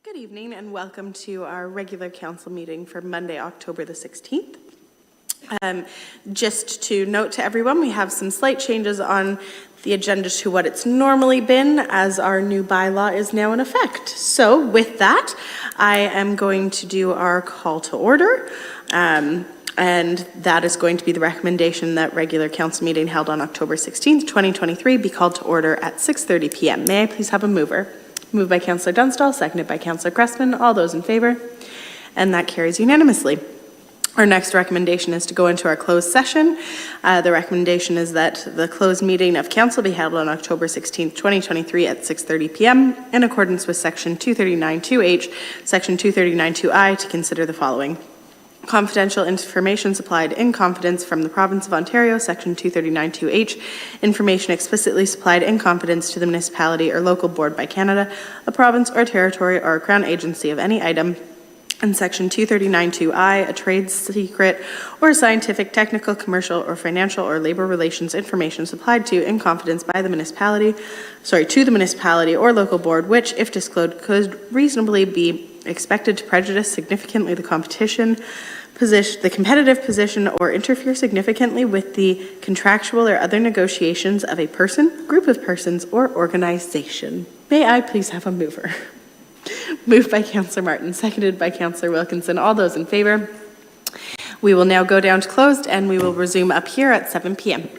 Good evening and welcome to our regular council meeting for Monday, October the 16th. Just to note to everyone, we have some slight changes on the agenda to what it's normally been as our new bylaw is now in effect. So with that, I am going to do our call to order. And that is going to be the recommendation that regular council meeting held on October 16th, 2023 be called to order at 6:30 p.m. May I please have a mover? Moved by Councillor Dunstall, seconded by Councillor Cressman. All those in favor? And that carries unanimously. Our next recommendation is to go into our closed session. The recommendation is that the closed meeting of council be held on October 16th, 2023 at 6:30 p.m. in accordance with Section 239(2)H, Section 239(2)I to consider the following. Confidential information supplied in confidence from the Province of Ontario, Section 239(2)H, information explicitly supplied in confidence to the municipality or local board by Canada, a province or territory or a crown agency of any item, and Section 239(2)I, a trade secret or scientific, technical, commercial, or financial or labor relations information supplied to in confidence by the municipality, to the municipality or local board, which, if disclosed, could reasonably be expected to prejudice significantly the competitive position or interfere significantly with the contractual or other negotiations of a person, group of persons, or organization. May I please have a mover? Moved by Councillor Martin, seconded by Councillor Wilkinson. All those in favor? We will now go down to closed and we will resume up here at 7 p.m.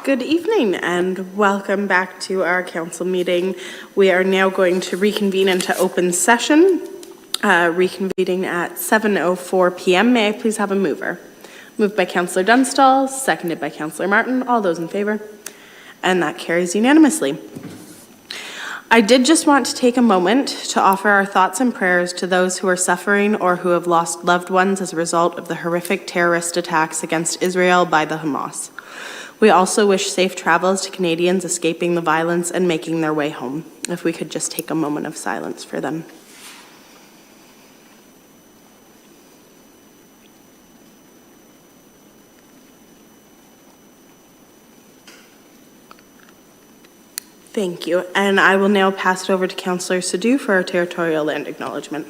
Good evening and welcome back to our council meeting. We are now going to reconvene into open session, reconvening at 7:04 p.m. May I please have a mover? Moved by Councillor Dunstall, seconded by Councillor Martin. All those in favor? And that carries unanimously. I did just want to take a moment to offer our thoughts and prayers to those who are suffering or who have lost loved ones as a result of the horrific terrorist attacks against Israel by the Hamas. We also wish safe travels to Canadians escaping the violence and making their way home. If we could just take a moment of silence for them. Thank you. And I will now pass it over to Councillor Sadhu for our territorial land acknowledgement.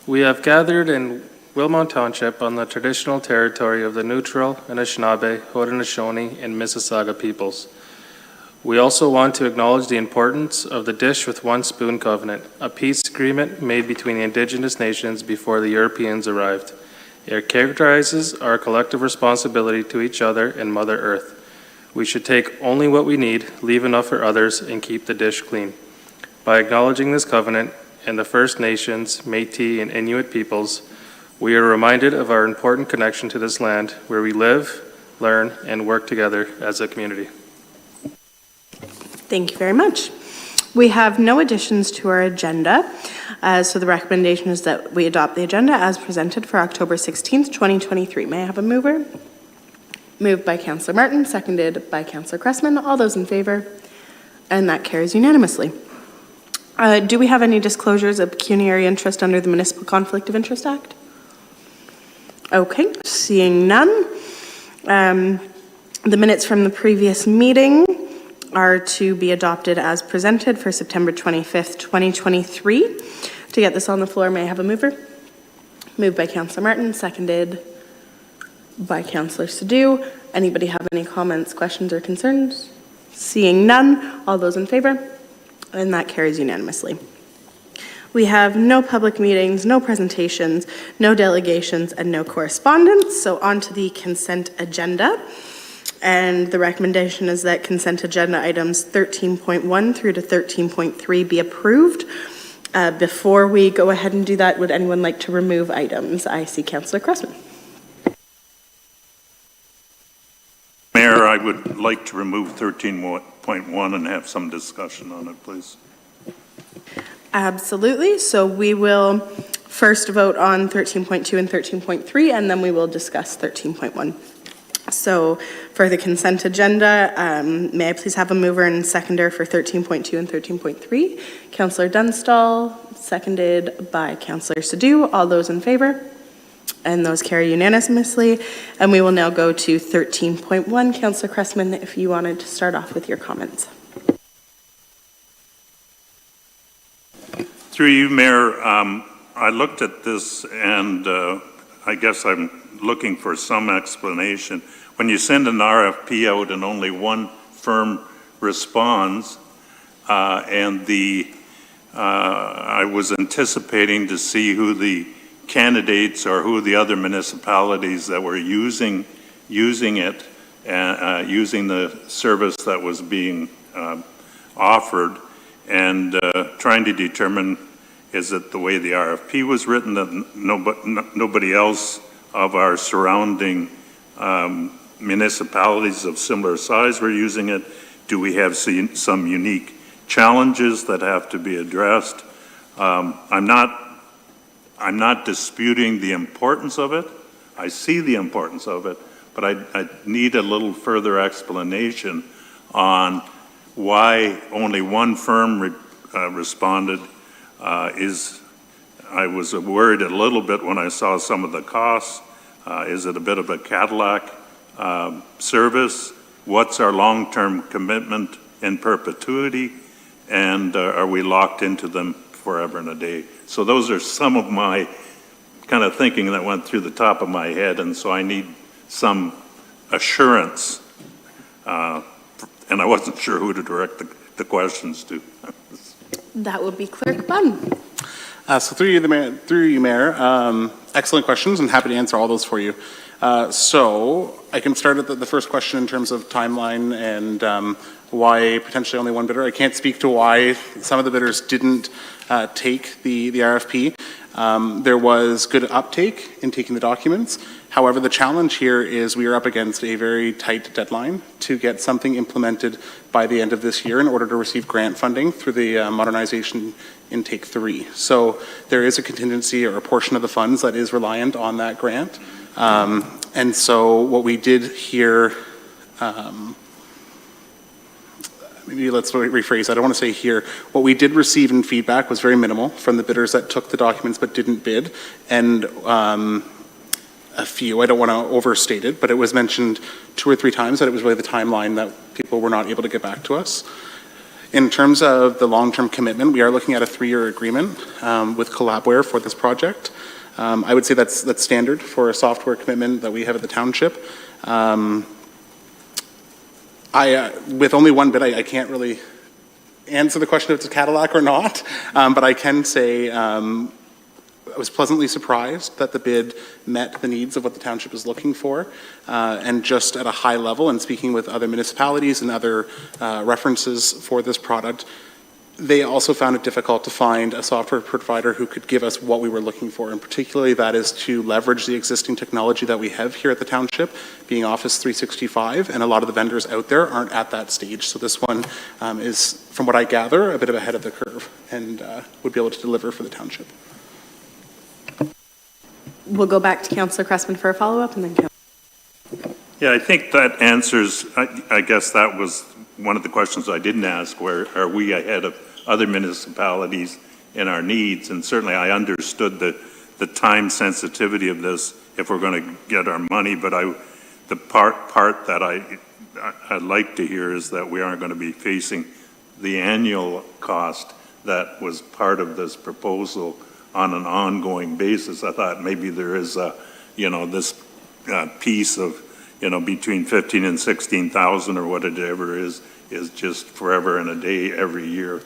We have gathered in Wilmot Township on the traditional territory of the Neutral, Anishinaabe, Haudenosaunee, and Mississauga peoples. We also want to acknowledge the importance of the Dish with One Spoon Covenant, a peace agreement made between the Indigenous nations before the Europeans arrived. It characterizes our collective responsibility to each other and Mother Earth. We should take only what we need, leave enough for others, and keep the dish clean. By acknowledging this covenant and the First Nations, Métis, and Inuit peoples, we are reminded of our important connection to this land where we live, learn, and work together as a community. Thank you very much. We have no additions to our agenda, so the recommendation is that we adopt the agenda as presented for October 16th, 2023. May I have a mover? Moved by Councillor Martin, seconded by Councillor Cressman. All those in favor? And that carries unanimously. Do we have any disclosures of pecuniary interest under the Municipal Conflict of Interest Act? Okay, seeing none. The minutes from the previous meeting are to be adopted as presented for September 25th, 2023. To get this on the floor, may I have a mover? Moved by Councillor Martin, seconded by Councillor Sadhu. Anybody have any comments, questions, or concerns? Seeing none, all those in favor? And that carries unanimously. We have no public meetings, no presentations, no delegations, and no correspondence. So on to the consent agenda. And the recommendation is that consent agenda items 13.1 through to 13.3 be approved. Before we go ahead and do that, would anyone like to remove items? I see Councillor Cressman. Mayor, I would like to remove 13.1 and have some discussion on it, please. Absolutely. So we will first vote on 13.2 and 13.3, and then we will discuss 13.1. So for the consent agenda, may I please have a mover and seconder for 13.2 and 13.3? Councillor Dunstall, seconded by Councillor Sadhu. All those in favor? And those carry unanimously. And we will now go to 13.1. Councillor Cressman, if you wanted to start off with your comments. Through you, Mayor, I looked at this and I guess I'm looking for some explanation. When you send an RFP out and only one firm responds, I was anticipating to see who the candidates or who the other municipalities that were using it, using the service that was being offered, and trying to determine, is it the way the RFP was written that nobody else of our surrounding municipalities of similar size were using it? Do we have some unique challenges that have to be addressed? I'm not disputing the importance of it. I see the importance of it, but I need a little further explanation on why only one firm responded. I was worried a little bit when I saw some of the costs. Is it a bit of a Cadillac service? What's our long-term commitment in perpetuity? And are we locked into them forever and a day? So those are some of my kind of thinking that went through the top of my head, and so I need some assurance. And I wasn't sure who to direct the questions to. That would be Clerk Bunn. So through you, Mayor, excellent questions, and happy to answer all those for you. So I can start at the first question in terms of timeline and why potentially only one bidder. I can't speak to why some of the bidders didn't take the RFP. There was good uptake in taking the documents. However, the challenge here is we are up against a very tight deadline to get something implemented by the end of this year in order to receive grant funding through the modernization intake 3. So there is a contingency or a portion of the funds that is reliant on that grant. And so what we did here, maybe let's rephrase. I don't want to say here. What we did receive in feedback was very minimal from the bidders that took the documents but didn't bid. And a few, I don't want to overstate it, but it was mentioned 2 or 3 times that it was really the timeline that people were not able to get back to us. In terms of the long-term commitment, we are looking at a 3-year agreement with Collabware for this project. I would say that's standard for a software commitment that we have at the township. With only one bid, I can't really answer the question if it's a Cadillac or not, but I can say I was pleasantly surprised that the bid met the needs of what the township is looking for, and just at a high level, and speaking with other municipalities and other references for this product, they also found it difficult to find a software provider who could give us what we were looking for, and particularly that is to leverage the existing technology that we have here at the township, being Office 365, and a lot of the vendors out there aren't at that stage. So this one is, from what I gather, a bit of ahead of the curve, and would be able to deliver for the township. We'll go back to Councillor Cressman for a follow-up, and then Yeah, I think that answers, I guess that was one of the questions I didn't ask, where are we ahead of other municipalities in our needs? And certainly I understood the time sensitivity of this if we're going to get our money, but the part that I'd like to hear is that we aren't going to be facing the annual cost that was part of this proposal on an ongoing basis. I thought maybe there is this piece of, between 15 and 16,000 or whatever is just forever and a day every year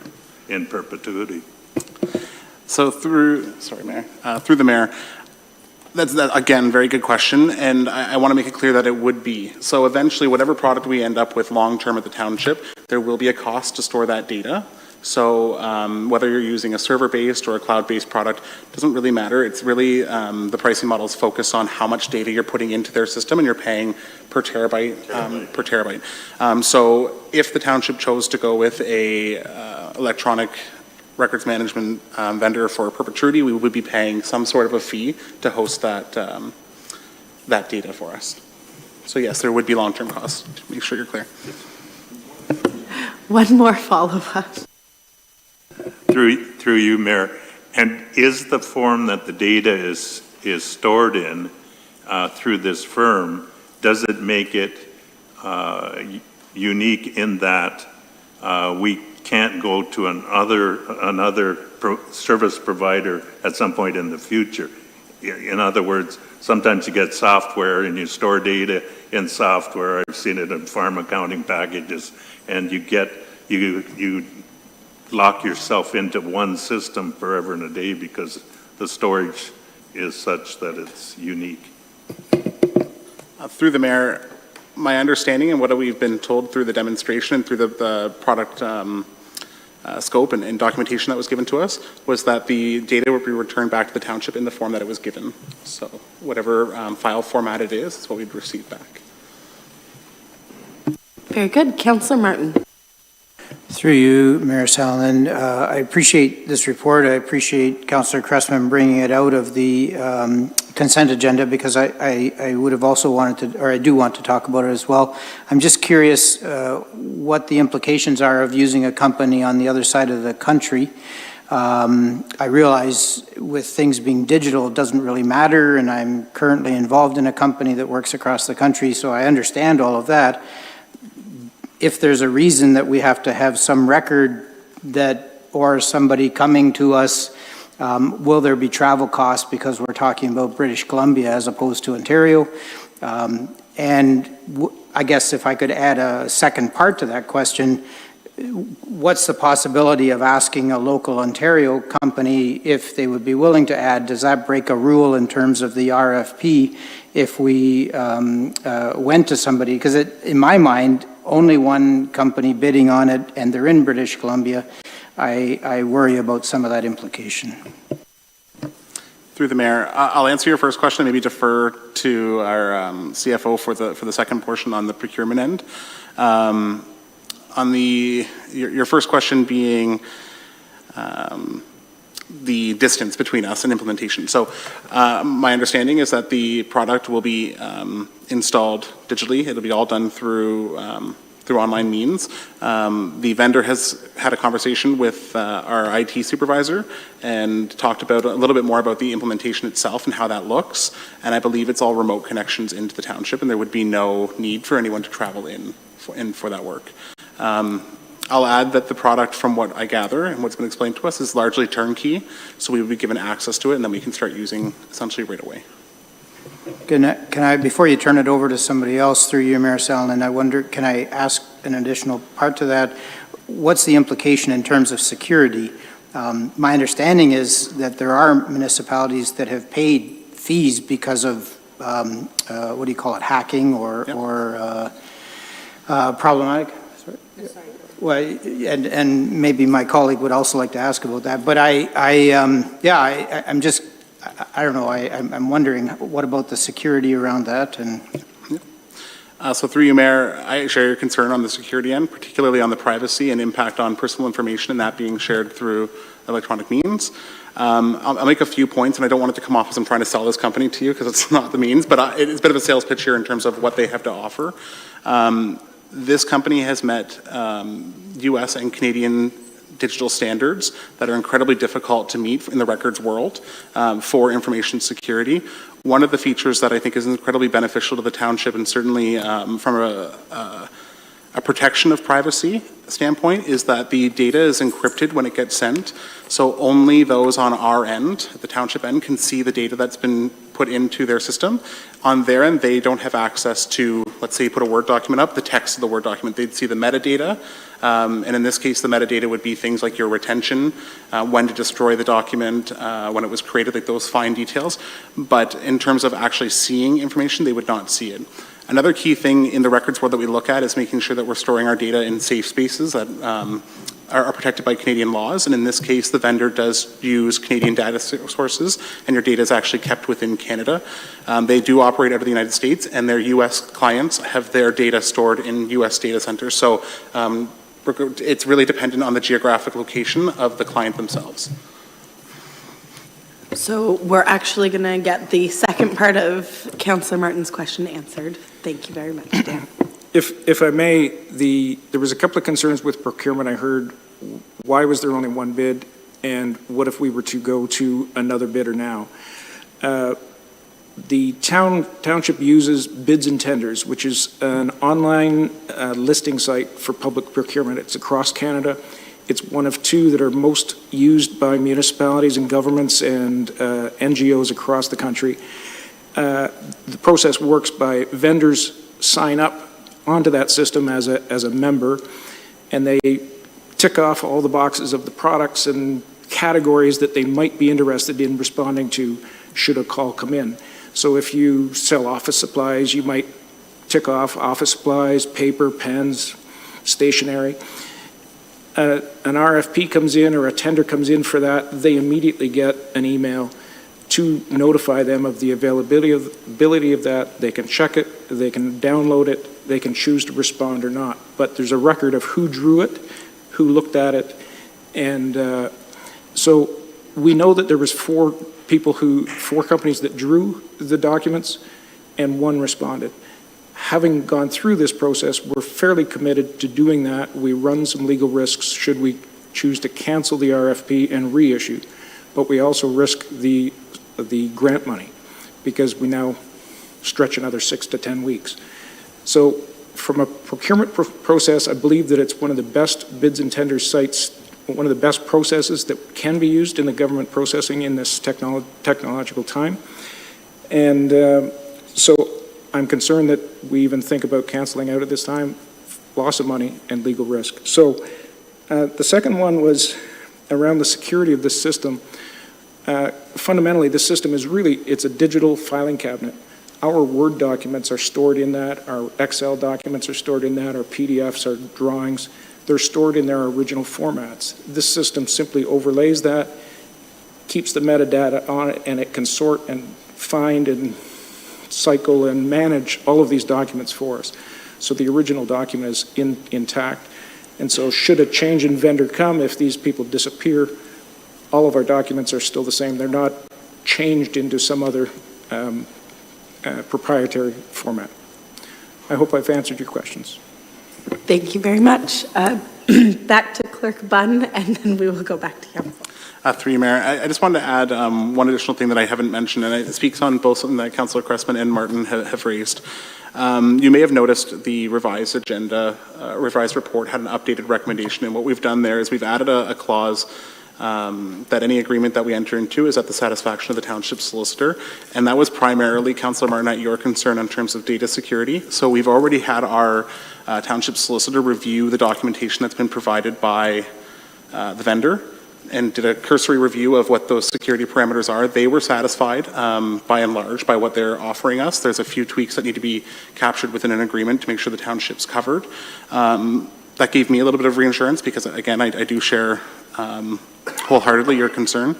in perpetuity. So through the mayor, that's again, very good question, and I want to make it clear that it would be. So eventually, whatever product we end up with long-term at the township, there will be a cost to store that data. So whether you're using a server-based or a cloud-based product, doesn't really matter. It's really the pricing models focus on how much data you're putting into their system, and you're paying per terabyte. So if the township chose to go with a electronic records management vendor for perpetuity, we would be paying some sort of a fee to host that that data for us. So yes, there would be long-term costs. To make sure you're clear. one more follow-up. Through you, Mayor, and is the form that the data is stored in through this firm, does it make it unique in that we can't go to another service provider at some point in the future? In other words, sometimes you get software and you store data in software. I've seen it in farm accounting packages, and you lock yourself into one system forever and a day because the storage is such that it's unique. Through the mayor, my understanding and what we've been told through the demonstration and through the product scope and documentation that was given to us was that the data would be returned back to the township in the form that it was given. So whatever file format it is what we'd receive back. Very good. Councillor Martin. Through you, Mayor Sallin, I appreciate this report. I appreciate Councillor Cressman bringing it out of the consent agenda because I would have also wanted to, or I do want to talk about it as well. I'm just curious what the implications are of using a company on the other side of the country. I realize with things being digital, it doesn't really matter, and I'm currently involved in a company that works across the country, so I understand all of that. If there's a reason that we have to have some record that, or somebody coming to us, will there be travel costs because we're talking about British Columbia as opposed to Ontario? And I guess if I could add a second part to that question, what's the possibility of asking a local Ontario company if they would be willing to add? Does that break a rule in terms of the RFP if we went to somebody? Because in my mind, only one company bidding on it, and they're in British Columbia. I worry about some of that implication. Through the mayor, I'll answer your first question, maybe defer to our CFO for the second portion on the procurement end. On your first question being the distance between us and implementation. So my understanding is that the product will be installed digitally. It'll be all done through online means. The vendor has had a conversation with our IT supervisor and talked about a little bit more about the implementation itself and how that looks. And I believe it's all remote connections into the township, and there would be no need for anyone to travel in for that work. I'll add that the product, from what I gather and what's been explained to us, is largely turnkey, so we would be given access to it, and then we can start using essentially right away. Can I, before you turn it over to somebody else, through you, Mayor Sallin, I wonder, can I ask an additional part to that? What's the implication in terms of security? My understanding is that there are municipalities that have paid fees because of, what do you call it, hacking or, Yep. or problematic? Sorry. Well, and maybe my colleague would also like to ask about that, but I'm just, I don't know, I'm wondering, what about the security around that? And So through you, Mayor, I share your concern on the security end, particularly on the privacy and impact on personal information and that being shared through electronic means. I'll make a few points, and I don't want it to come off as I'm trying to sell this company to you, because it's not the means, but it's a bit of a sales pitch here in terms of what they have to offer. This company has met U.S. and Canadian digital standards that are incredibly difficult to meet in the records world for information security. One of the features that I think is incredibly beneficial to the township, and certainly from a protection of privacy standpoint, is that the data is encrypted when it gets sent. So only those on our end, the township end, can see the data that's been put into their system. On their end, they don't have access to, let's say you put a Word document up, the text of the Word document. They'd see the metadata, and in this case, the metadata would be things like your retention, when to destroy the document, when it was created, like those fine details. But in terms of actually seeing information, they would not see it. Another key thing in the records world that we look at is making sure that we're storing our data in safe spaces that are protected by Canadian laws. And in this case, the vendor does use Canadian data sources, and your data is actually kept within Canada. They do operate out of the United States, and their U.S. clients have their data stored in U.S. data centers. So it's really dependent on the geographic location of the client themselves. So we're actually going to get the second part of Councillor Martin's question answered. Thank you very much, Dan. If I may, there was a couple of concerns with procurement. I heard, why was there only one bid, and what if we were to go to another bidder now? The township uses Bids and Tenders, which is an online listing site for public procurement. It's across Canada. It's one of two that are most used by municipalities and governments and NGOs across the country. The process works by vendors sign up onto that system as a member, and they tick off all the boxes of the products and categories that they might be interested in responding to should a call come in. So if you sell office supplies, you might tick off office supplies, paper, pens, stationery. An RFP comes in or a tender comes in for that, they immediately get an email to notify them of the availability of that. They can check it, they can download it, they can choose to respond or not. But there's a record of who drew it, who looked at it, and so we know that there was four companies that drew the documents, and one responded. Having gone through this process, we're fairly committed to doing that. We run some legal risks should we choose to cancel the RFP and reissue, but we also risk the grant money because we now stretch another 6 to 10 weeks. So from a procurement process, I believe that it's one of the best bids and tenders sites, one of the best processes that can be used in the government processing in this technological time. And so I'm concerned that we even think about canceling out at this time, loss of money and legal risk. So The second one was around the security of this system. Fundamentally, this system is it's a digital filing cabinet. Our Word documents are stored in that, our Excel documents are stored in that, our PDFs, our drawings, they're stored in their original formats. This system simply overlays that, keeps the metadata on it, and it can sort and find and cycle and manage all of these documents for us. So the original document is intact. And so should a change in vendor come, if these people disappear, all of our documents are still the same. They're not changed into some other proprietary format. I hope I've answered your questions. Thank you very much. Back to Clerk Bunn, and then we will go back to Council. Through you, Mayor, I just wanted to add one additional thing that I haven't mentioned, and it speaks on both something that Councillor Cressman and Martin have raised. You may have noticed the revised agenda, revised report had an updated recommendation, and what we've done there is we've added a clause that any agreement that we enter into is at the satisfaction of the township solicitor, and that was primarily, Councillor Martin, at your concern in terms of data security. So we've already had our township solicitor review the documentation that's been provided by the vendor and did a cursory review of what those security parameters are. They were satisfied by and large by what they're offering us. There's a few tweaks that need to be captured within an agreement to make sure the township's covered. That gave me a little bit of reassurance because, again, I do share wholeheartedly your concern.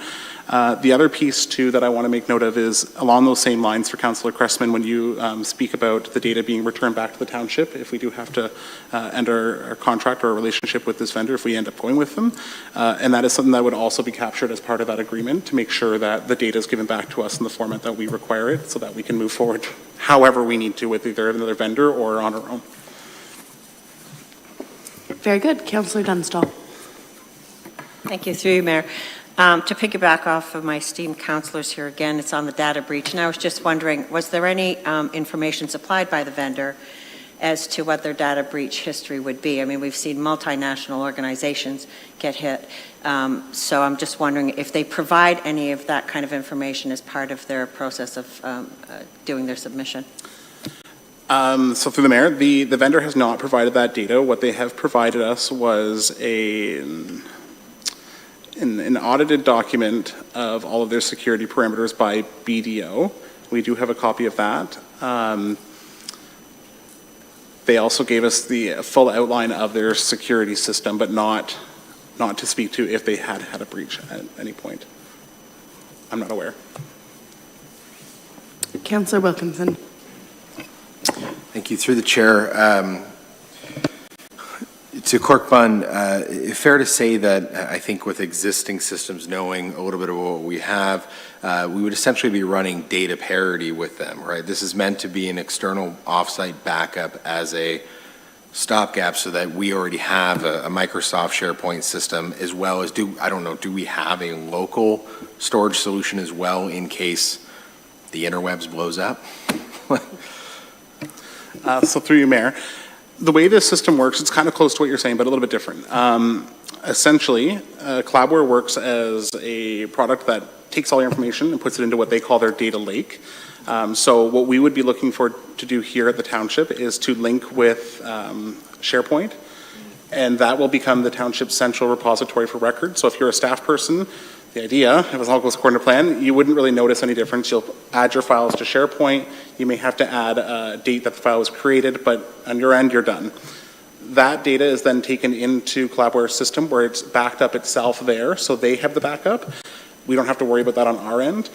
The other piece, too, that I want to make note of is along those same lines for Councillor Cressman, when you speak about the data being returned back to the township, if we do have to end our contract or our relationship with this vendor, if we end up going with them. And that is something that would also be captured as part of that agreement to make sure that the data is given back to us in the format that we require it so that we can move forward however we need to with either another vendor or on our own. Very good. Councillor Dunstall. Thank you, through you, Mayor. To piggyback off of my esteemed councillors here again, it's on the data breach, and I was just wondering, was there any information supplied by the vendor as to what their data breach history would be? I mean, we've seen multinational organizations get hit, so I'm just wondering if they provide any of that kind of information as part of their process of doing their submission. So through the Mayor, the vendor has not provided that data. What they have provided us was an audited document of all of their security parameters by BDO. We do have a copy of that. They also gave us the full outline of their security system, but not to speak to if they had a breach at any point. I'm not aware. Councillor Wilkinson. Thank you. Through the chair, to Clerk Bunn, fair to say that I think with existing systems knowing a little bit of what we have, we would essentially be running data parity with them, right? This is meant to be an external offsite backup as a stopgap so that we already have a Microsoft SharePoint system as well as do we have a local storage solution as well in case the interwebs blows up? So through you, Mayor, the way this system works, it's kind of close to what you're saying, but a little bit different. Essentially, Cloudware works as a product that takes all your information and puts it into what they call their data lake. So what we would be looking for to do here at the township is to link with SharePoint, and that will become the township's central repository for records. So if you're a staff person, the idea, if it all goes according to plan, you wouldn't really notice any difference. You'll add your files to SharePoint. You may have to add a date that the file was created, but on your end, you're done. That data is then taken into Cloudware's system where it's backed up itself there, so they have the backup. We don't have to worry about that on our end.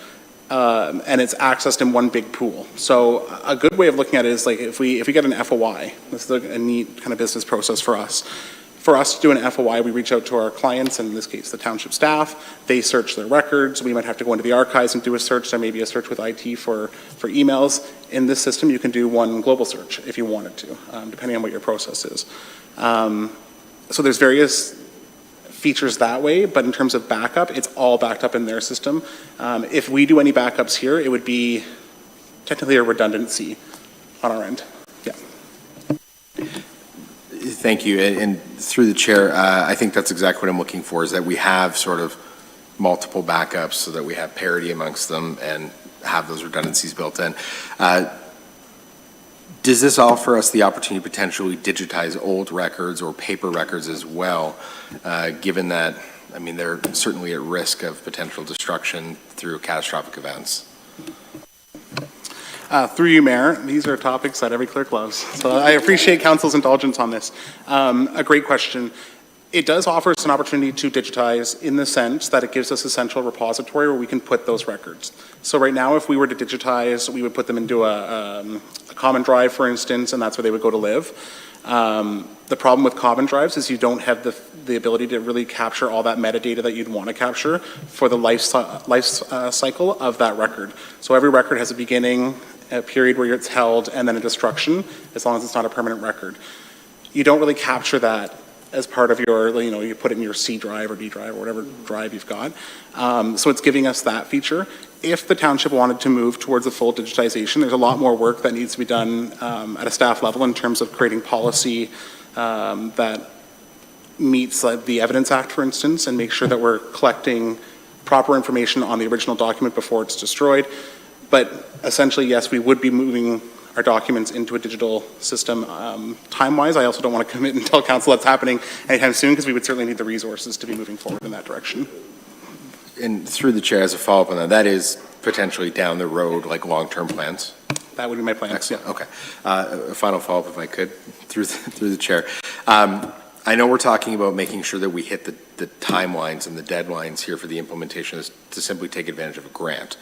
And it's accessed in one big pool. So a good way of looking at it is like if we get an FOI, this is a neat kind of business process for us. For us to do an FOI, we reach out to our clients, and in this case, the township staff. They search their records. We might have to go into the archives and do a search. There may be a search with IT for emails. In this system, you can do one global search if you wanted to, depending on what your process is. So there's various features that way, but in terms of backup, it's all backed up in their system. If we do any backups here, it would be technically a redundancy on our end. Yeah. Thank you. And through the chair, I think that's exactly what I'm looking for, is that we have sort of multiple backups so that we have parity amongst them and have those redundancies built in. Does this offer us the opportunity to potentially digitize old records or paper records as well, given that, I mean, they're certainly at risk of potential destruction through catastrophic events? Through you, Mayor, these are topics that every clerk loves. So I appreciate council's indulgence on this. A great question. It does offer us an opportunity to digitize in the sense that it gives us a central repository where we can put those records. So right now, if we were to digitize, we would put them into a common drive, for instance, and that's where they would go to live. The problem with common drives is you don't have the ability to really capture all that metadata that you'd want to capture for the life cycle of that record. So every record has a beginning, a period where it's held, and then a destruction, as long as it's not a permanent record. You don't really capture that as part of your, you put it in your C drive or D drive or whatever drive you've got. So it's giving us that feature. If the township wanted to move towards a full digitization, there's a lot more work that needs to be done at a staff level in terms of creating policy that meets the Evidence Act, for instance, and make sure that we're collecting proper information on the original document before it's destroyed. But essentially, yes, we would be moving our documents into a digital system. Time-wise, I also don't want to commit and tell council that's happening anytime soon, because we would certainly need the resources to be moving forward in that direction. And through the chair, as a follow-up on that, that is potentially down the road, like long-term plans? That would be my plan. Excellent. Yeah. Okay. A final follow-up, if I could, through the chair. I know we're talking about making sure that we hit the timelines and the deadlines here for the implementation is to simply take advantage of a grant.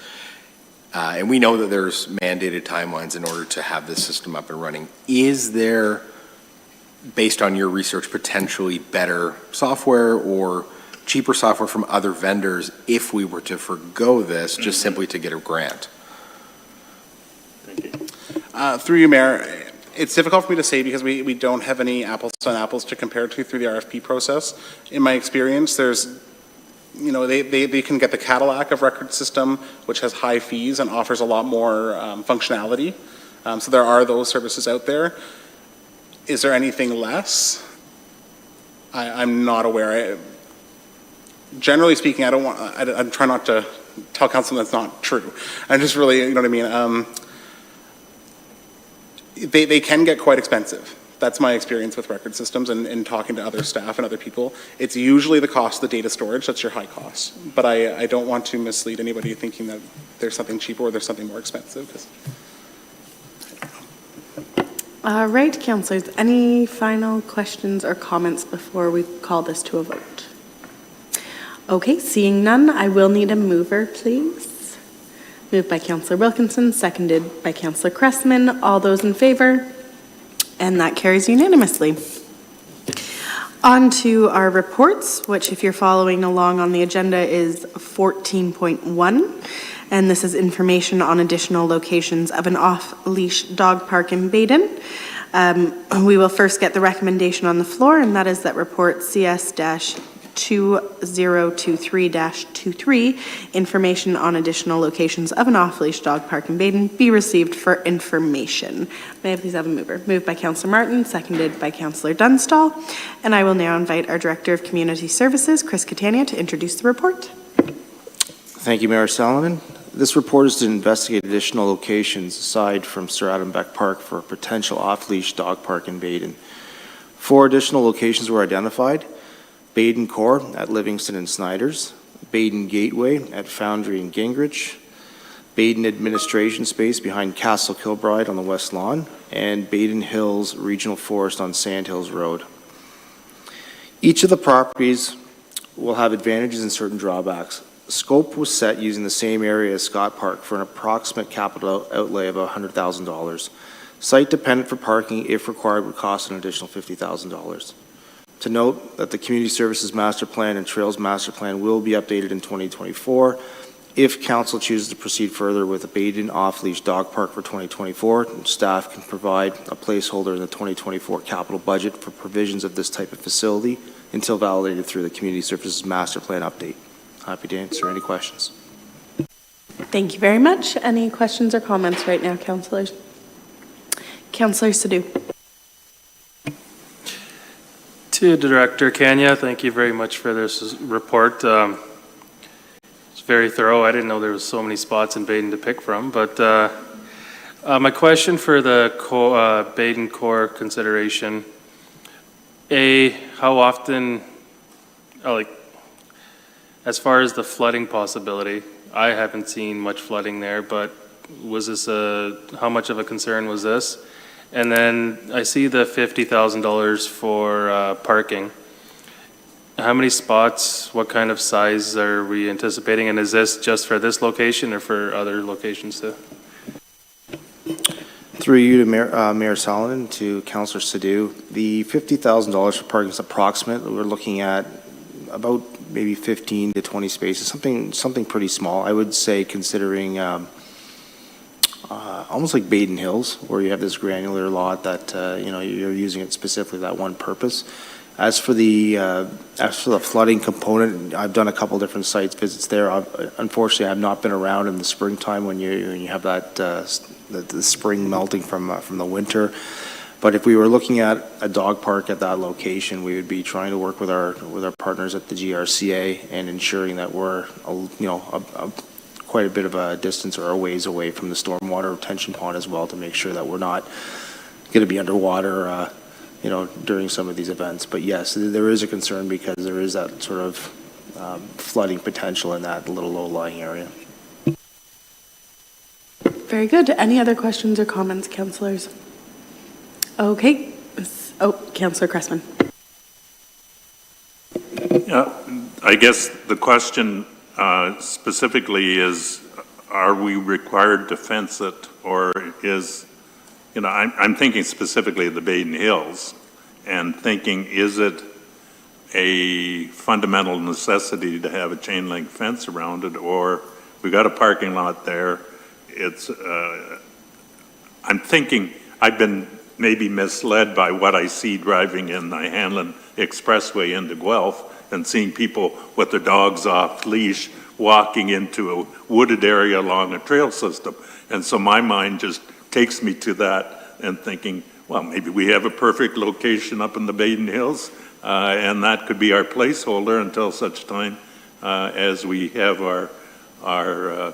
And we know that there's mandated timelines in order to have this system up and running. Is there, based on your research, potentially better software or cheaper software from other vendors if we were to forgo this just simply to get a grant? Thank you. Through you, Mayor, it's difficult for me to say because we don't have any apples to apples to compare to through the RFP process. In my experience, there's they can get the Cadillac of record system, which has high fees and offers a lot more functionality. So there are those services out there. Is there anything less? I'm not aware. Generally speaking, I'm trying not to tell council that's not true. I'm just really, you know what I mean? They can get quite expensive. That's my experience with record systems and talking to other staff and other people. It's usually the cost of the data storage that's your high cost. But I don't want to mislead anybody thinking that there's something cheaper or there's something more expensive. All right, councillors, any final questions or comments before we call this to a vote? Okay, seeing none, I will need a mover, please. Moved by Councillor Wilkinson, seconded by Councillor Cressman. All those in favor? And that carries unanimously. On to our reports, which if you're following along on the agenda is 14.1. And this is information on additional locations of an off-leash dog park in Baden. We will first get the recommendation on the floor, and that is that report CS-2023-23, information on additional locations of an off-leash dog park in Baden, be received for information. May I please have a mover? Moved by Councillor Martin, seconded by Councillor Dunstall. And I will now invite our Director of Community Services, Chris Catania, to introduce the report. Thank you, Mayor Solomon. This report is to investigate additional locations aside from Sir Adam Beck Park for a potential off-leash dog park in Baden. 4 additional locations were identified: Baden Core at Livingston and Snyders, Baden Gateway at Foundry and Gingrich, Baden Administration Space behind Castle Kilbride on the West Lawn, and Baden Hills Regional Forest on Sandhills Road. Each of the properties will have advantages and certain drawbacks. Scope was set using the same area as Scott Park for an approximate capital outlay of $100,000. Site dependent for parking, if required, would cost an additional $50,000. To note that the Community Services Master Plan and Trails Master Plan will be updated in 2024. If council chooses to proceed further with a Baden off-leash dog park for 2024, staff can provide a placeholder in the 2024 capital budget for provisions of this type of facility until validated through the Community Services Master Plan update. Happy to answer any questions. Thank you very much. Any questions or comments right now, councillors? Councillor Sadhu. To Director Kenya, thank you very much for this report. It's very thorough. I didn't know there was so many spots in Baden to pick from, but My question for the Baden Core consideration, how often, as far as the flooding possibility, I haven't seen much flooding there, but was this how much of a concern was this? And then I see the $50,000 for parking. How many spots, what kind of size are we anticipating? And is this just for this location or for other locations too? Through you to Mayor Salonen, to Councillor Sadhu, the $50,000 for parking is approximate. We're looking at about maybe 15 to 20 spaces, something pretty small. I would say, considering almost like Baden Hills, where you have this granular lot that you're using it specifically that one purpose. As for the flooding component, I've done a couple different site visits there. Unfortunately, I've not been around in the springtime when you have that the spring melting from the winter. But if we were looking at a dog park at that location, we would be trying to work with our partners at the GRCA and ensuring that we're quite a bit of a distance or a ways away from the stormwater retention pond as well, to make sure that we're not going to be underwater during some of these events. But yes, there is a concern because there is that sort of flooding potential in that little low-lying area. Very good. Any other questions or comments, councillors? Okay. Councillor Cressman. I guess the question specifically is, are we required to fence it, or is, I'm thinking specifically of the Baden Hills and thinking, is it a fundamental necessity to have a chain link fence around it, or we got a parking lot there? I'm thinking I've been maybe misled by what I see driving in the Hanlon Expressway into Guelph and seeing people with their dogs off leash walking into a wooded area along a trail system. And so my mind just takes me to that and thinking, well, maybe we have a perfect location up in the Baden Hills, and that could be our placeholder until such time as we have our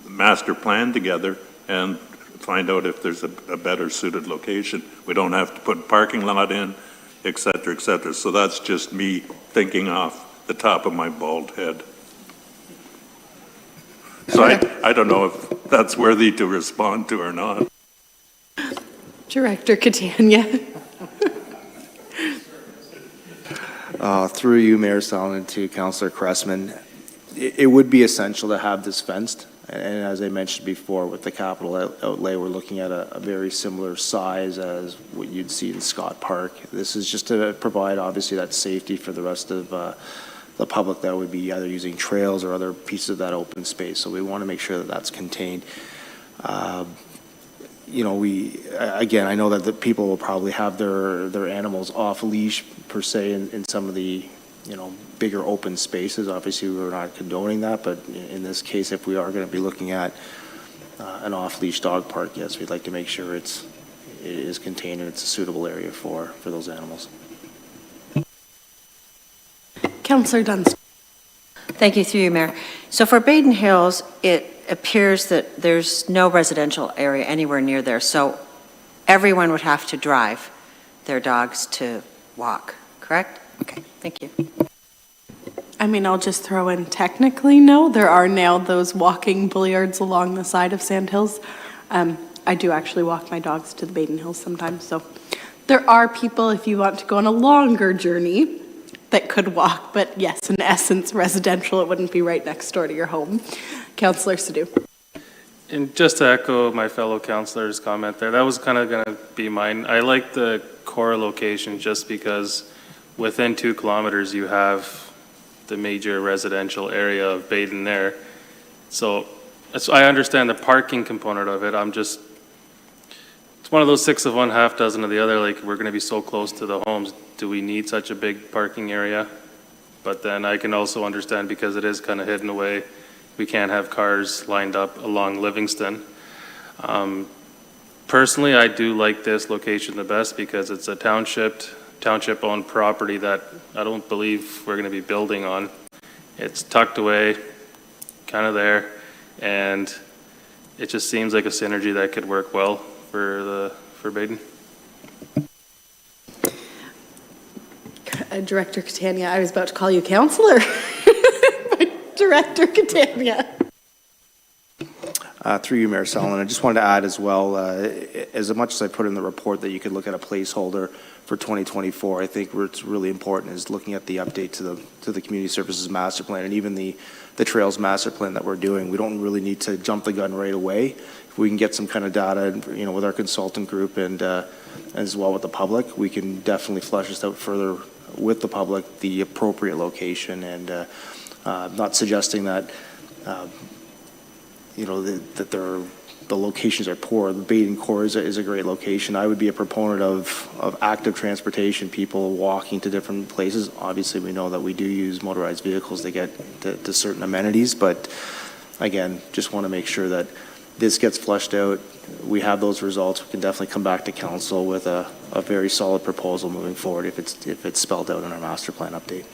master plan together and find out if there's a better suited location. We don't have to put a parking lot in, et cetera, et cetera. So that's just me thinking off the top of my bald head. So I don't know if that's worthy to respond to or not. Director Catania. Through you, Mayor Salonen, to Councillor Cressman, it would be essential to have this fenced. And as I mentioned before, with the capital outlay, we're looking at a very similar size as what you'd see in Scott Park. This is just to provide, obviously, that safety for the rest of the public that would be either using trails or other pieces of that open space. So we want to make sure that that's contained. Again, I know that the people will probably have their animals off leash per se in some of the bigger open spaces. Obviously, we're not condoning that, but in this case, if we are going to be looking at an off-leash dog park, yes, we'd like to make sure it is contained and it's a suitable area for those animals. Councillor Dunstan. Thank you, through you, Mayor. So for Baden Hills, it appears that there's no residential area anywhere near there, so everyone would have to drive their dogs to walk, correct? Okay, thank you. I mean, I'll just throw in technically no. There are now those walking billiards along the side of Sandhills. I do actually walk my dogs to the Baden Hills sometimes, so there are people, if you want to go on a longer journey, that could walk, but yes, in essence, residential, it wouldn't be right next door to your home. Councillor Sadhu. And just to echo my fellow councillor's comment there, that was kind of going to be mine. I like the core location just because within 2 kilometers you have the major residential area of Baden there. So I understand the parking component of it. It's one of those 6 of one, half dozen of the other, like we're going to be so close to the homes. Do we need such a big parking area? But then I can also understand because it is kind of hidden away. We can't have cars lined up along Livingston. Personally, I do like this location the best because it's a township-owned property that I don't believe we're going to be building on. It's tucked away, kind of there, and it just seems like a synergy that could work well for Baden. Director Catania, I was about to call you counselor. Director Catania. Through you, Mayor Sullivan, I just wanted to add as well, as much as I put in the report that you could look at a placeholder for 2024, I think what's really important is looking at the update to the Community Services Master Plan and even the Trails Master Plan that we're doing. We don't really need to jump the gun right away. If we can get some kind of data, with our consultant group and as well with the public, we can definitely flesh this out further with the public, the appropriate location, and not suggesting that the locations are poor. The Baden Core is a great location. I would be a proponent of active transportation, people walking to different places. Obviously, we know that we do use motorized vehicles to get to certain amenities, but again, just want to make sure that this gets fleshed out. We have those results. We can definitely come back to council with a very solid proposal moving forward if it's spelled out in our master plan update.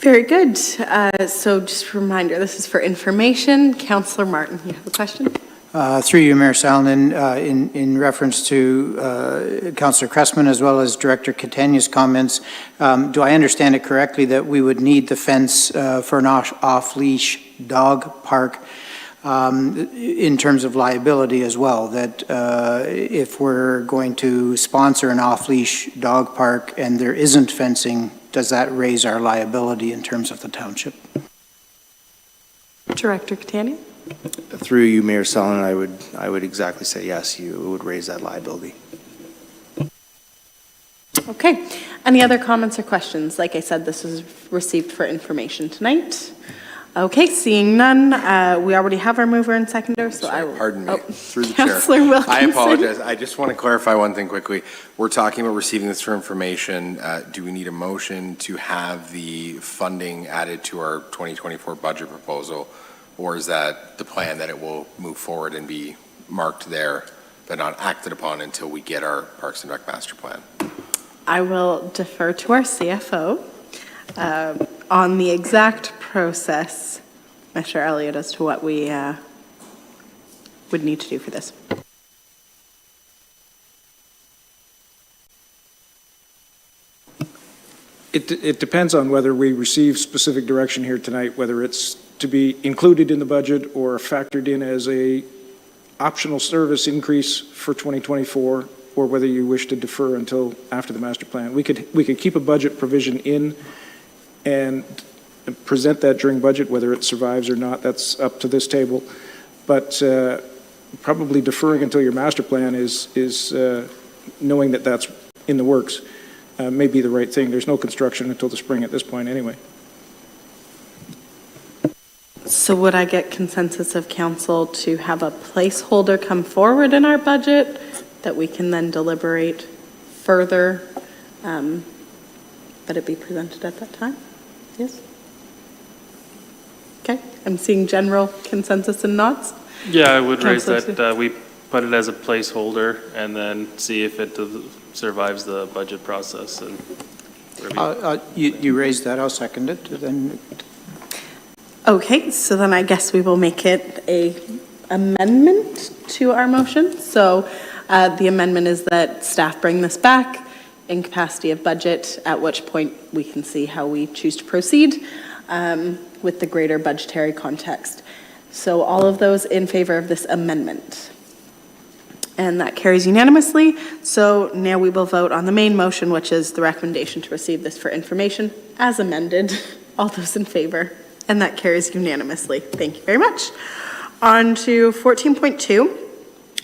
Very good. So just a reminder, this is for information. Councillor Martin, you have a question? Through you, Mayor Salonen, in reference to Councillor Cressman as well as Director Catania's comments, do I understand it correctly that we would need the fence for an off-leash dog park in terms of liability as well, that if we're going to sponsor an off-leash dog park and there isn't fencing, does that raise our liability in terms of the township? Director Catania? Through you, Mayor Sullivan, I would exactly say yes, it would raise that liability. Okay. Any other comments or questions? Like I said, this is received for information tonight. Okay, seeing none, we already have our mover and seconder, so I will. Pardon me, through the chair. Councillor Wilkinson. I apologize. I just want to clarify one thing quickly. We're talking about receiving this for information. Do we need a motion to have the funding added to our 2024 budget proposal, or is that the plan that it will move forward and be marked there, but not acted upon until we get our Parks and Rec master plan? I will defer to our CFO on the exact process, Mr. Elliott, as to what we would need to do for this. It depends on whether we receive specific direction here tonight, whether it's to be included in the budget or factored in as a optional service increase for 2024, or whether you wish to defer until after the master plan. We could keep a budget provision in and present that during budget, whether it survives or not, that's up to this table. But probably deferring until your master plan is knowing that that's in the works may be the right thing. There's no construction until the spring at this point anyway. So would I get consensus of council to have a placeholder come forward in our budget that we can then deliberate further, but it be presented at that time? Yes? Okay, I'm seeing general consensus and nods. Yeah, I would raise Councillor that we put it as a placeholder and then see if it survives the budget process and review. You raised that, I'll second it. Then. Okay, so then I guess we will make it a amendment to our motion. So the amendment is that staff bring this back in capacity of budget, at which point we can see how we choose to proceed with the greater budgetary context. So all of those in favor of this amendment? And that carries unanimously. So now we will vote on the main motion, which is the recommendation to receive this for information as amended. All those in favor? And that carries unanimously. Thank you very much. On to 14.2,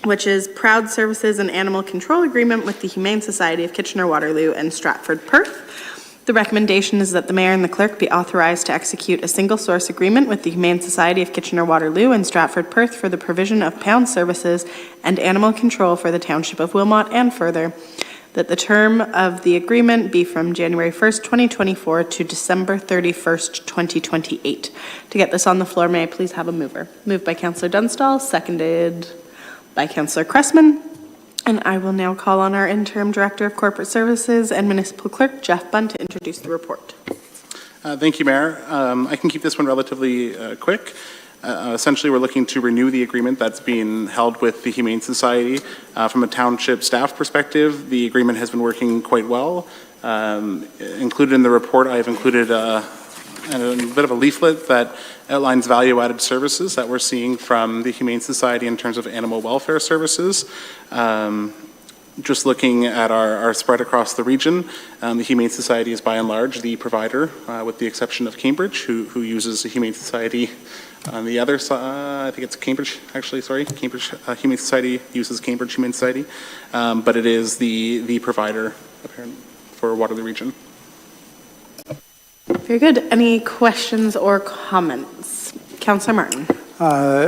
which is Proud Services and Animal Control Agreement with the Humane Society of Kitchener-Waterloo and Stratford-Perth. The recommendation is that the mayor and the clerk be authorized to execute a single source agreement with the Humane Society of Kitchener-Waterloo and Stratford-Perth for the provision of pound services and animal control for the Township of Wilmot, and further, that the term of the agreement be from January 1st, 2024 to December 31st, 2028. To get this on the floor, may I please have a mover? Moved by Councillor Dunstall, seconded by Councillor Cressman. And I will now call on our Interim Director of Corporate Services and Municipal Clerk, Jeff Bunn, to introduce the report. Thank you, Mayor. I can keep this one relatively quick. Essentially, we're looking to renew the agreement that's being held with the Humane Society. From a township staff perspective, the agreement has been working quite well. Included in the report, I have included a bit of a leaflet that outlines value-added services that we're seeing from the Humane Society in terms of animal welfare services. Just looking at our spread across the region, the Humane Society is by and large the provider, with the exception of Cambridge, who uses the Humane Society on the other side. I think it's Cambridge, actually, sorry. Cambridge Humane Society uses Cambridge Humane Society, but it is the provider apparently for Waterloo Region. Very good. Any questions or comments? Councillor Martin.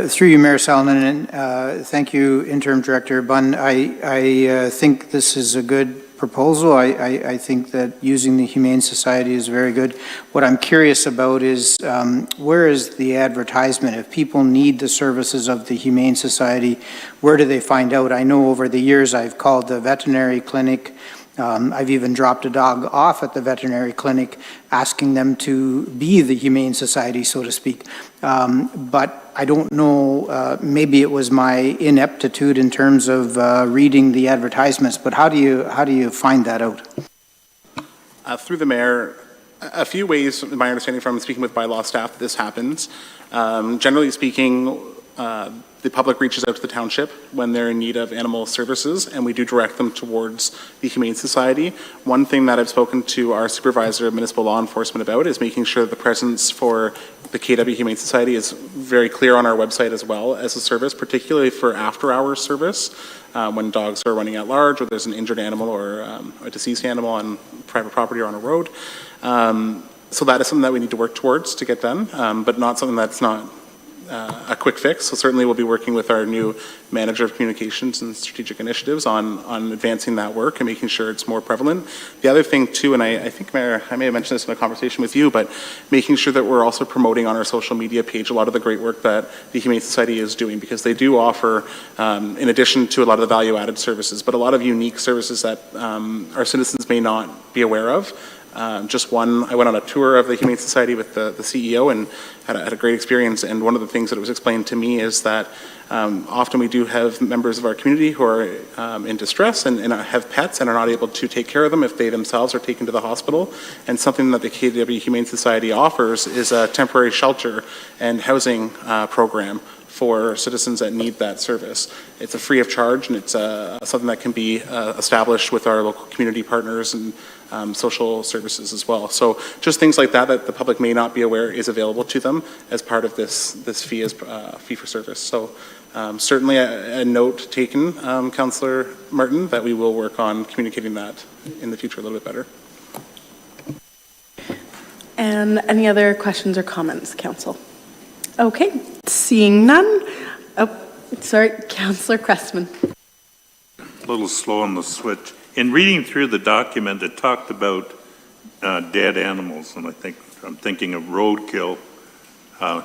Through you, Mayor Salonen, and thank you, Interim Director Bunn. I think this is a good proposal. I think that using the Humane Society is very good. What I'm curious about is where is the advertisement? If people need the services of the Humane Society, where do they find out? I know over the years I've called the veterinary clinic. I've even dropped a dog off at the veterinary clinic asking them to be the Humane Society, so to speak. But I don't know, maybe it was my ineptitude in terms of reading the advertisements, but how do you find that out? Through the mayor, a few ways, in my understanding from speaking with bylaw staff, this happens. Generally speaking, the public reaches out to the township when they're in need of animal services, and we do direct them towards the Humane Society. One thing that I've spoken to our supervisor of municipal law enforcement about is making sure that the presence for the KW Humane Society is very clear on our website as well as a service, particularly for after-hours service, when dogs are running at large or there's an injured animal or a deceased animal on private property or on a road. So that is something that we need to work towards to get done, but not something that's not a quick fix. So certainly we'll be working with our new manager of communications and strategic initiatives on advancing that work and making sure it's more prevalent. The other thing too, and I think, Mayor, I may have mentioned this in a conversation with you, but making sure that we're also promoting on our social media page a lot of the great work that the Humane Society is doing, because they do offer, in addition to a lot of the value-added services, but a lot of unique services that our citizens may not be aware of. Just one, I went on a tour of the Humane Society with the CEO and had a great experience, and one of the things that was explained to me is that often we do have members of our community who are in distress and have pets and are not able to take care of them if they themselves are taken to the hospital, and something that the KW Humane Society offers is a temporary shelter and housing program for citizens that need that service. It's a free of charge, and it's something that can be established with our local community partners and social services as well. So just things like that that the public may not be aware is available to them as part of this fee as fee for service. So certainly a note taken, Councillor Martin, that we will work on communicating that in the future a little bit better. And any other questions or comments, Council? Okay, seeing none. Oh, sorry, Councillor Cressman. A little slow on the switch. In reading through the document, it talked about dead animals, and I'm thinking of roadkill,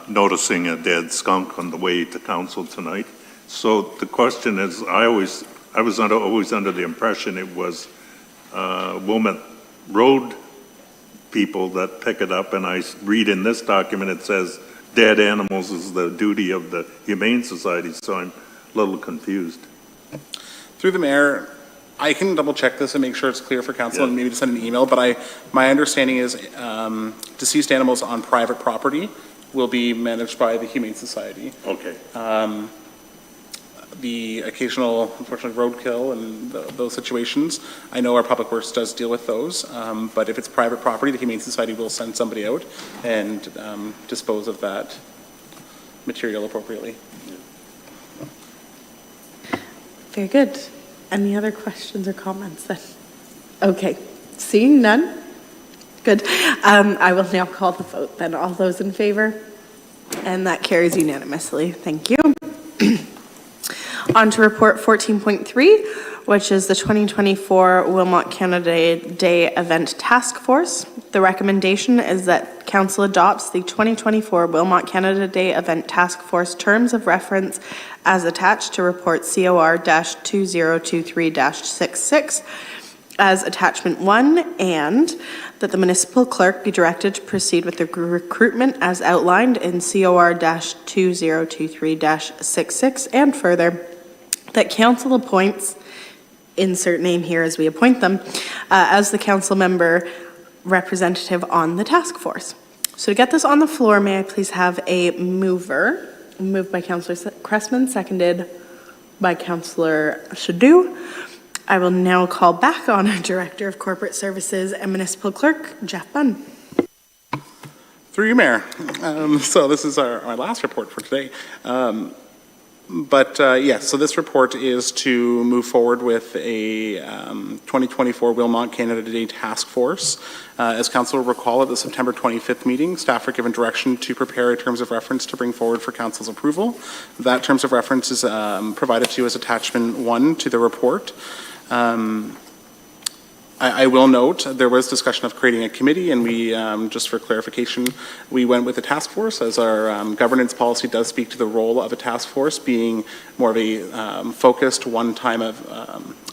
noticing a dead skunk on the way to council tonight. So the question is, I was always under the impression it was Wilmot Road people that pick it up, and I read in this document it says dead animals is the duty of the Humane Society, so I'm a little confused. Through the mayor, I can double check this and make sure it's clear for council and maybe to send an email, but my understanding is deceased animals on private property will be managed by the Humane Society. Okay. The occasional, unfortunately, roadkill and those situations, I know our Public Works does deal with those, but if it's private property, the Humane Society will send somebody out and dispose of that material appropriately. Very good. Any other questions or comments then? Okay, seeing none. Good. I will now call the vote then. All those in favor? And that carries unanimously. Thank you. On to report 14.3, which is the 2024 Wilmot Canada Day Event Task Force. The recommendation is that Council adopts the 2024 Wilmot Canada Day Event Task Force Terms of Reference as attached to report COR-2023-66 as attachment 1, and that the municipal clerk be directed to proceed with the recruitment as outlined in COR-2023-66, and further, that council appoints, insert name here as we appoint them, as the council member representative on the task force. So to get this on the floor, may I please have a mover? Moved by Councillor Cressman, seconded by Councillor Shadoo. I will now call back on our Director of Corporate Services and Municipal Clerk, Jeff Bunn. Through you, Mayor. So this is our last report for today. Yes, so this report is to move forward with a 2024 Wilmot Canada Day Task Force. As Council will recall, at the September 25th meeting, staff were given direction to prepare a terms of reference to bring forward for Council's approval. That terms of reference is provided to you as attachment 1 to the report. I will note there was discussion of creating a committee, and we, just for clarification, we went with the task force, as our governance policy does speak to the role of a task force being more of a focused one-time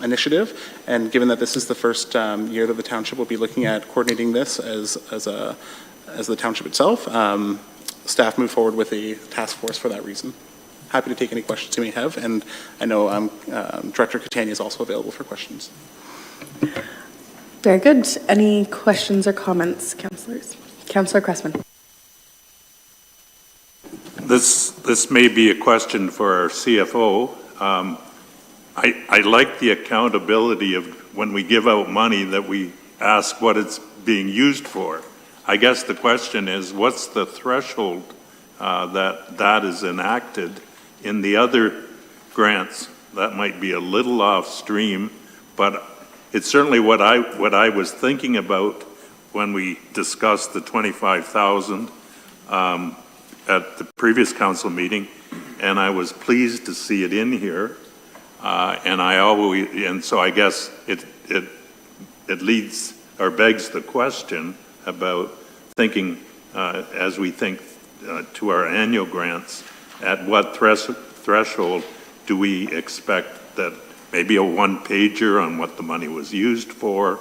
initiative. And given that this is the first year that the township will be looking at coordinating this as the township itself, staff moved forward with a task force for that reason. Happy to take any questions you may have, and I know Director Catania is also available for questions. Very good. Any questions or comments, councillors? Councillor Cressman. This may be a question for our CFO. I like the accountability of when we give out money that we ask what it's being used for. I guess the question is, what's the threshold that is enacted in the other grants? That might be a little off stream, but it's certainly what I was thinking about when we discussed the 25,000 at the previous council meeting, and I was pleased to see it in here. And so I guess it leads or begs the question about thinking as we think to our annual grants, at what threshold do we expect that maybe a one-pager on what the money was used for,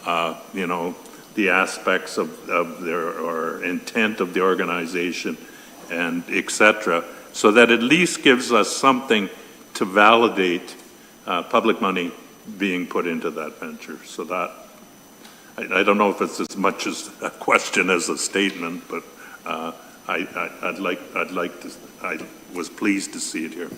the aspects of or intent of the organization, and et cetera, so that at least gives us something to validate public money being put into that venture. So that, I don't know if it's as much as a question as a statement, but I was pleased to see it here.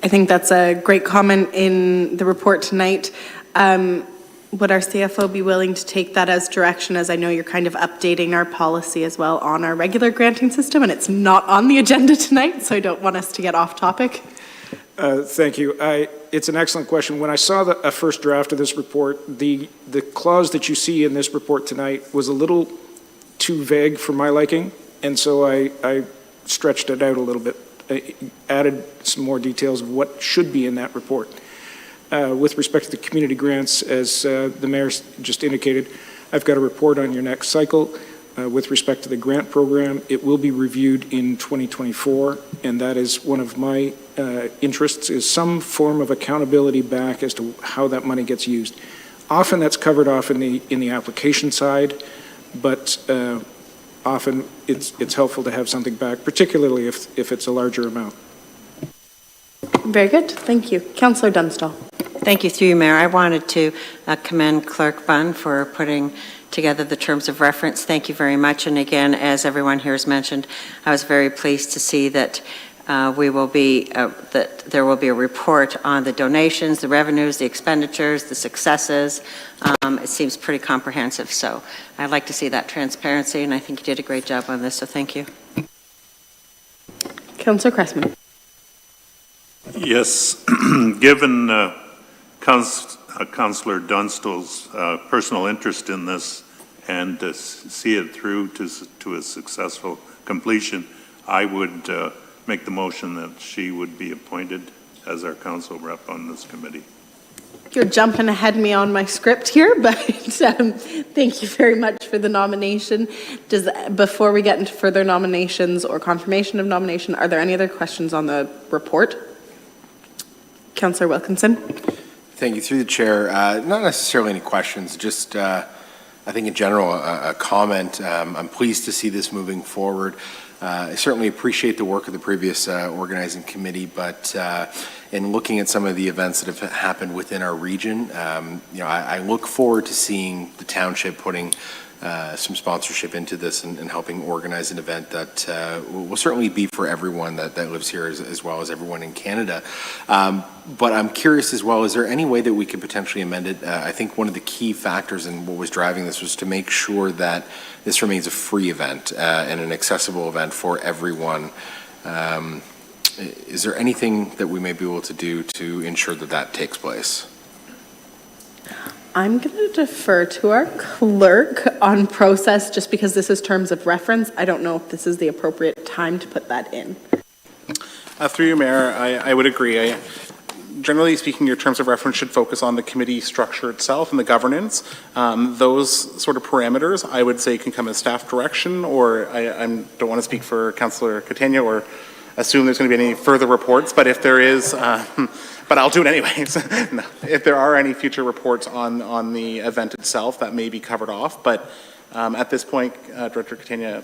I think that's a great comment in the report tonight. Would our CFO be willing to take that as direction, as I know you're kind of updating our policy as well on our regular granting system, and it's not on the agenda tonight, so I don't want us to get off topic. Thank you. It's an excellent question. When I saw a first draft of this report, the clause that you see in this report tonight was a little too vague for my liking, and so I stretched it out a little bit. Added some more details of what should be in that report. With respect to the community grants, as the mayor just indicated, I've got a report on your next cycle. With respect to the grant program, it will be reviewed in 2024, and that is one of my interests, is some form of accountability back as to how that money gets used. Often that's covered off in the application side, but often it's helpful to have something back, particularly if it's a larger amount. Very good. Thank you. Councillor Dunstall. Thank you, through you, Mayor. I wanted to commend Clerk Bunn for putting together the terms of reference. Thank you very much. And again, as everyone here has mentioned, I was very pleased to see that that there will be a report on the donations, the revenues, the expenditures, the successes. It seems pretty comprehensive, so I'd like to see that transparency, and I think you did a great job on this, so thank you. Councillor Cressman. Yes, given Councillor Dunstall's personal interest in this and to see it through to a successful completion, I would make the motion that she would be appointed as our council rep on this committee. You're jumping ahead of me on my script here, but thank you very much for the nomination. Before we get into further nominations or confirmation of nomination, are there any other questions on the report? Councillor Wilkinson. Thank you. Through the chair, not necessarily any questions, just I think in general a comment. I'm pleased to see this moving forward. I certainly appreciate the work of the previous organizing committee, but in looking at some of the events that have happened within our region, I look forward to seeing the township putting some sponsorship into this and helping organize an event that will certainly be for everyone that lives here as well as everyone in Canada. But I'm curious as well, is there any way that we could potentially amend it? I think one of the key factors in what was driving this was to make sure that this remains a free event and an accessible event for everyone. Is there anything that we may be able to do to ensure that that takes place? I'm going to defer to our clerk on process, just because this is terms of reference. I don't know if this is the appropriate time to put that in. Through you, Mayor, I would agree. Generally speaking, your terms of reference should focus on the committee structure itself and the governance. Those sort of parameters, I would say, can come as staff direction, or I don't want to speak for Councillor Catania or assume there's going to be any further reports, but if there is, but I'll do it anyways. No. If there are any future reports on the event itself, that may be covered off, but at this point, Director Catania,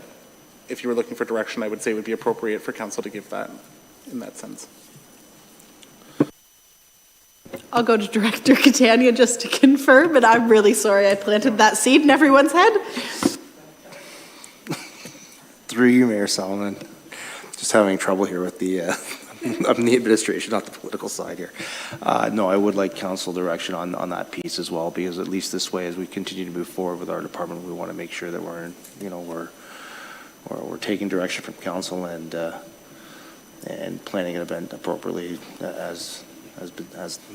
if you were looking for direction, I would say it would be appropriate for Council to give that in that sense. I'll go to Director Catania just to confirm, but I'm really sorry I planted that seed in everyone's head. Through you, Mayor Solomon. Just having trouble here with the I'm the administration, not the political side here. No, I would like council direction on that piece as well, because at least this way, as we continue to move forward with our department, we want to make sure that we're taking direction from council and planning an event appropriately as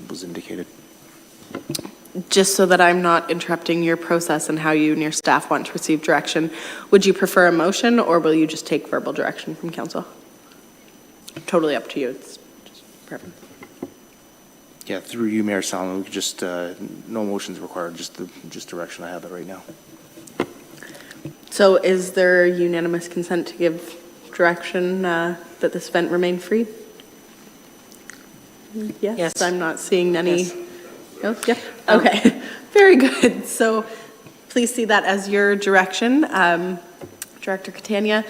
was indicated. Just so that I'm not interrupting your process and how you and your staff want to receive direction, would you prefer a motion, or will you just take verbal direction from council? Totally up to you. It's just perfect. Yeah, through you, Mayor Solomon, we could just no motions required, just direction. I have it right now. So is there unanimous consent to give direction that this event remain free? Yes. Yes. I'm not seeing any. Yes. No? Yep. Okay. Very good. So please see that as your direction. Director Catania.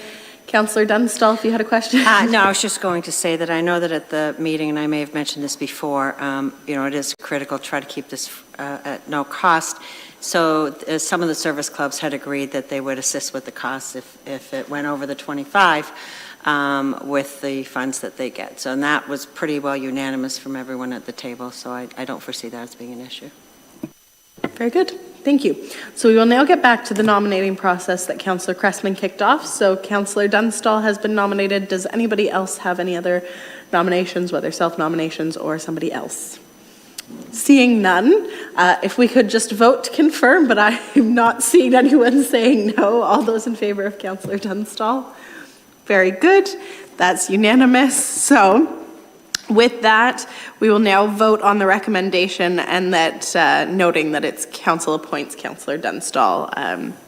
Councillor Dunstall, if you had a question. No, I was just going to say that I know that at the meeting, and I may have mentioned this before, it is critical to try to keep this at no cost. So some of the service clubs had agreed that they would assist with the costs if it went over the 25 with the funds that they get. So and that was pretty well unanimous from everyone at the table. So I don't foresee that as being an issue. Very good. Thank you. So we will now get back to the nominating process that Councillor Cressman kicked off. So Councillor Dunstall has been nominated. Does anybody else have any other nominations, whether self-nominations or somebody else? Seeing none, if we could just vote to confirm, but I'm not seeing anyone saying no. All those in favor of Councillor Dunstall? Very good. That's unanimous. So with that, we will now vote on the recommendation, and that noting that it's council appoints Councillor Dunstall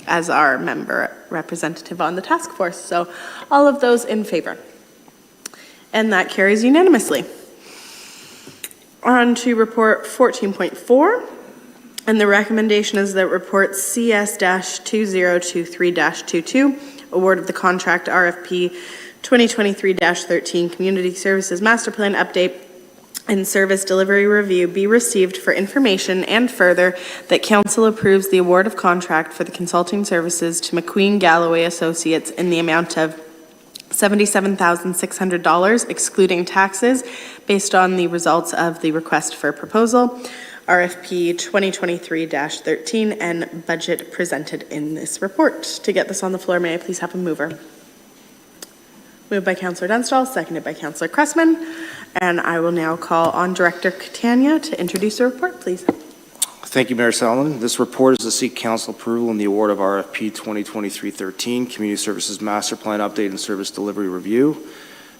as our member representative on the task force. So all of those in favor. And that carries unanimously. On to report 14.4, and the recommendation is that report CS-2023-22, award of the contract RFP 2023-13 Community Services Master Plan Update and Service Delivery Review be received for information, and further, that Council approves the award of contract for the consulting services to McQueen Galloway Associates in the amount of $77,600, excluding taxes, based on the results of the request for proposal, RFP 2023-13, and budget presented in this report. To get this on the floor, may I please have a mover? Moved by Councillor Dunstall, seconded by Councillor Cressman. And I will now call on Director Catania to introduce the report, please. Thank you, Mayor Solomon. This report is to seek council approval in the award of RFP 2023-13 Community Services Master Plan Update and Service Delivery Review.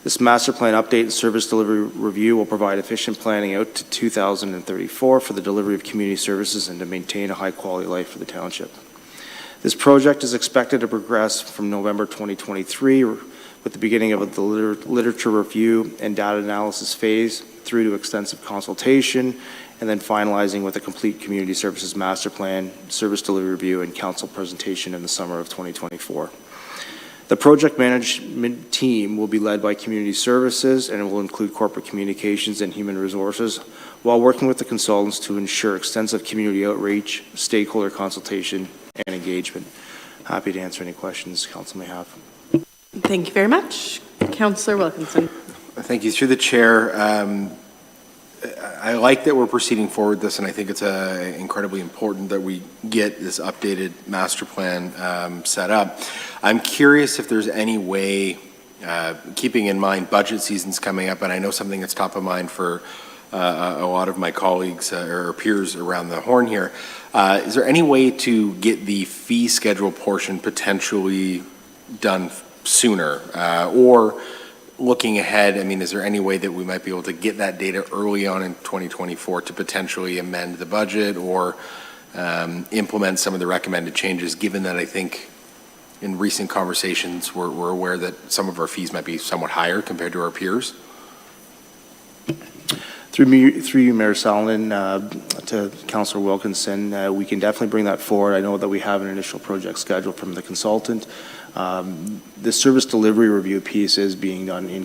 This Master Plan Update and Service Delivery Review will provide efficient planning out to 2034 for the delivery of community services and to maintain a high quality life for the township. This project is expected to progress from November 2023 with the beginning of the literature review and data analysis phase through to extensive consultation and then finalizing with a complete community services master plan, service delivery review, and council presentation in the summer of 2024. The project management team will be led by community services, and it will include corporate communications and human resources, while working with the consultants to ensure extensive community outreach, stakeholder consultation, and engagement. Happy to answer any questions council may have. Thank you very much. Councillor Wilkinson. Thank you. Through the chair, I like that we're proceeding forward with this, and I think it's incredibly important that we get this updated master plan set up. I'm curious if there's any way, keeping in mind budget season's coming up, and I know something that's top of mind for a lot of my colleagues or peers around the horn here, is there any way to get the fee schedule portion potentially done sooner? Or looking ahead, I mean, is there any way that we might be able to get that data early on in 2024 to potentially amend the budget or implement some of the recommended changes, given that I think in recent conversations we're aware that some of our fees might be somewhat higher compared to our peers? Through you, Mayor Solomon, to Councillor Wilkinson, we can definitely bring that forward. I know that we have an initial project schedule from the consultant. The service delivery review piece is being done in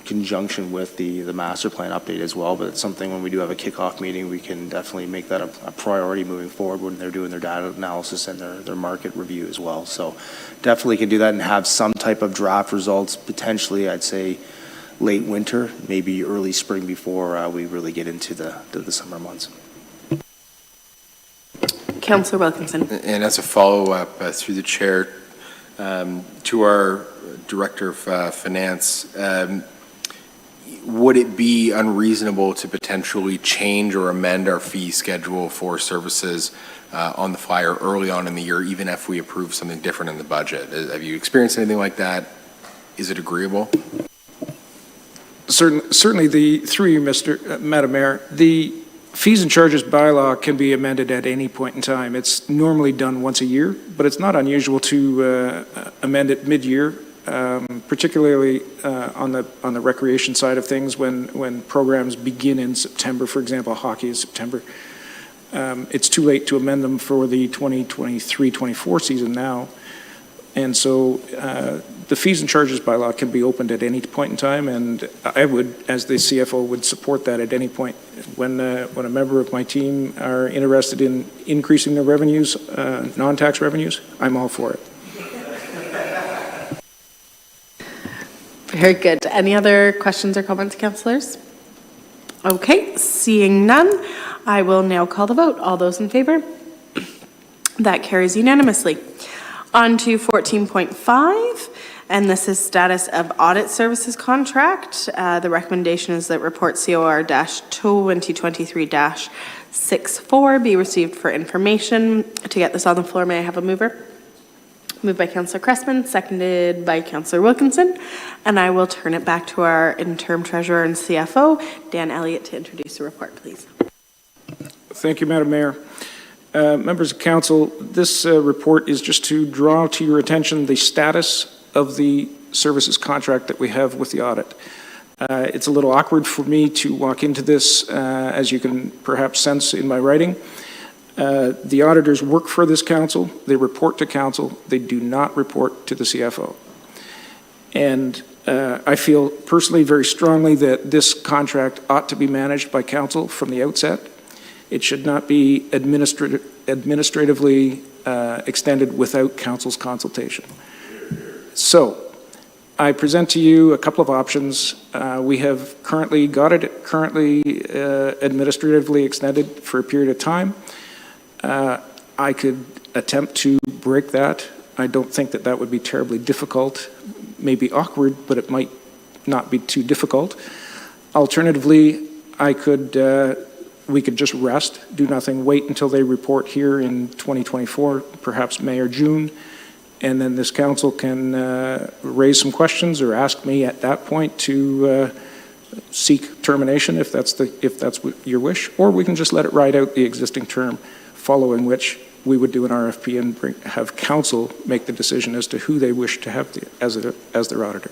conjunction with the master plan update as well, but it's something when we do have a kickoff meeting, we can definitely make that a priority moving forward when they're doing their data analysis and their market review as well. So definitely can do that and have some type of draft results, potentially, I'd say, late winter, maybe early spring before we really get into the summer months. Councillor Wilkinson. And as a follow-up, through the chair, to our Director of Finance, would it be unreasonable to potentially change or amend our fee schedule for services on the fly or early on in the year, even if we approve something different in the budget? Have you experienced anything like that? Is it agreeable? Certainly, through you, Madam Mayor, the fees and charges bylaw can be amended at any point in time. It's normally done once a year, but it's not unusual to amend it mid-year, particularly on the recreation side of things when programs begin in September. For example, hockey is September. It's too late to amend them for the 2023-24 season now. And so the fees and charges bylaw can be opened at any point in time, and I would, as the CFO, would support that at any point. When a member of my team are interested in increasing their revenues, non-tax revenues, I'm all for it. Very good. Any other questions or comments, councillors? Okay, seeing none, I will now call the vote. All those in favor? That carries unanimously. On to 14.5, and this is status of audit services contract. The recommendation is that report COR-2023-64 be received for information. To get this on the floor, may I have a mover? Moved by Councillor Cressman, seconded by Councillor Wilkinson, and I will turn it back to our interim treasurer and CFO, Dan Elliott, to introduce the report, please. Thank you, Madam Mayor. Members of Council, this report is just to draw to your attention the status of the services contract that we have with the audit. It's a little awkward for me to walk into this, as you can perhaps sense in my writing. The auditors work for this council, they report to council, they do not report to the CFO. And I feel personally very strongly that this contract ought to be managed by council from the outset. It should not be administratively extended without council's consultation. So, I present to you a couple of options. We have currently got it administratively extended for a period of time. I could attempt to break that. I don't think that would be terribly difficult, maybe awkward, but it might not be too difficult. Alternatively, we could just rest, do nothing, wait until they report here in 2024, perhaps May or June, and then this council can raise some questions or ask me at that point to seek termination if that's what your wish, or we can just let it ride out the existing term, following which we would do an RFP and have council make the decision as to who they wish to have as their auditor.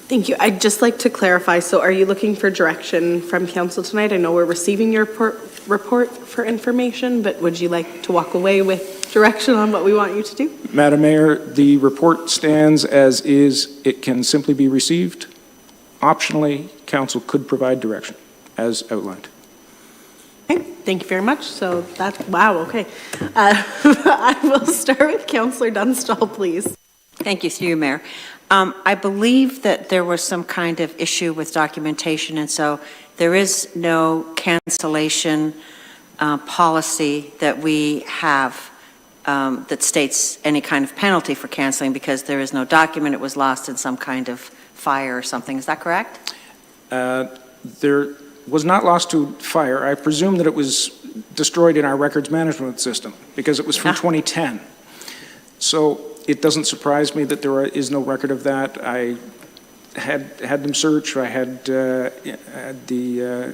Thank you. I'd just like to clarify, so are you looking for direction from council tonight? I know we're receiving your report for information, but would you like to walk away with direction on what we want you to do? Madam Mayor, the report stands as is. It can simply be received. Optionally, council could provide direction, as outlined. Okay, thank you very much. So that's, wow, okay. I will start with Councillor Dunstall, please. Thank you, through you, Mayor. I believe that there was some kind of issue with documentation, and so there is no cancellation policy that we have that states any kind of penalty for canceling because there is no document. It was lost in some kind of fire or something. Is that correct? There was not lost to fire. I presume that it was destroyed in our records management system because it was from 2010. So it doesn't surprise me that there is no record of that. I had them search. I had the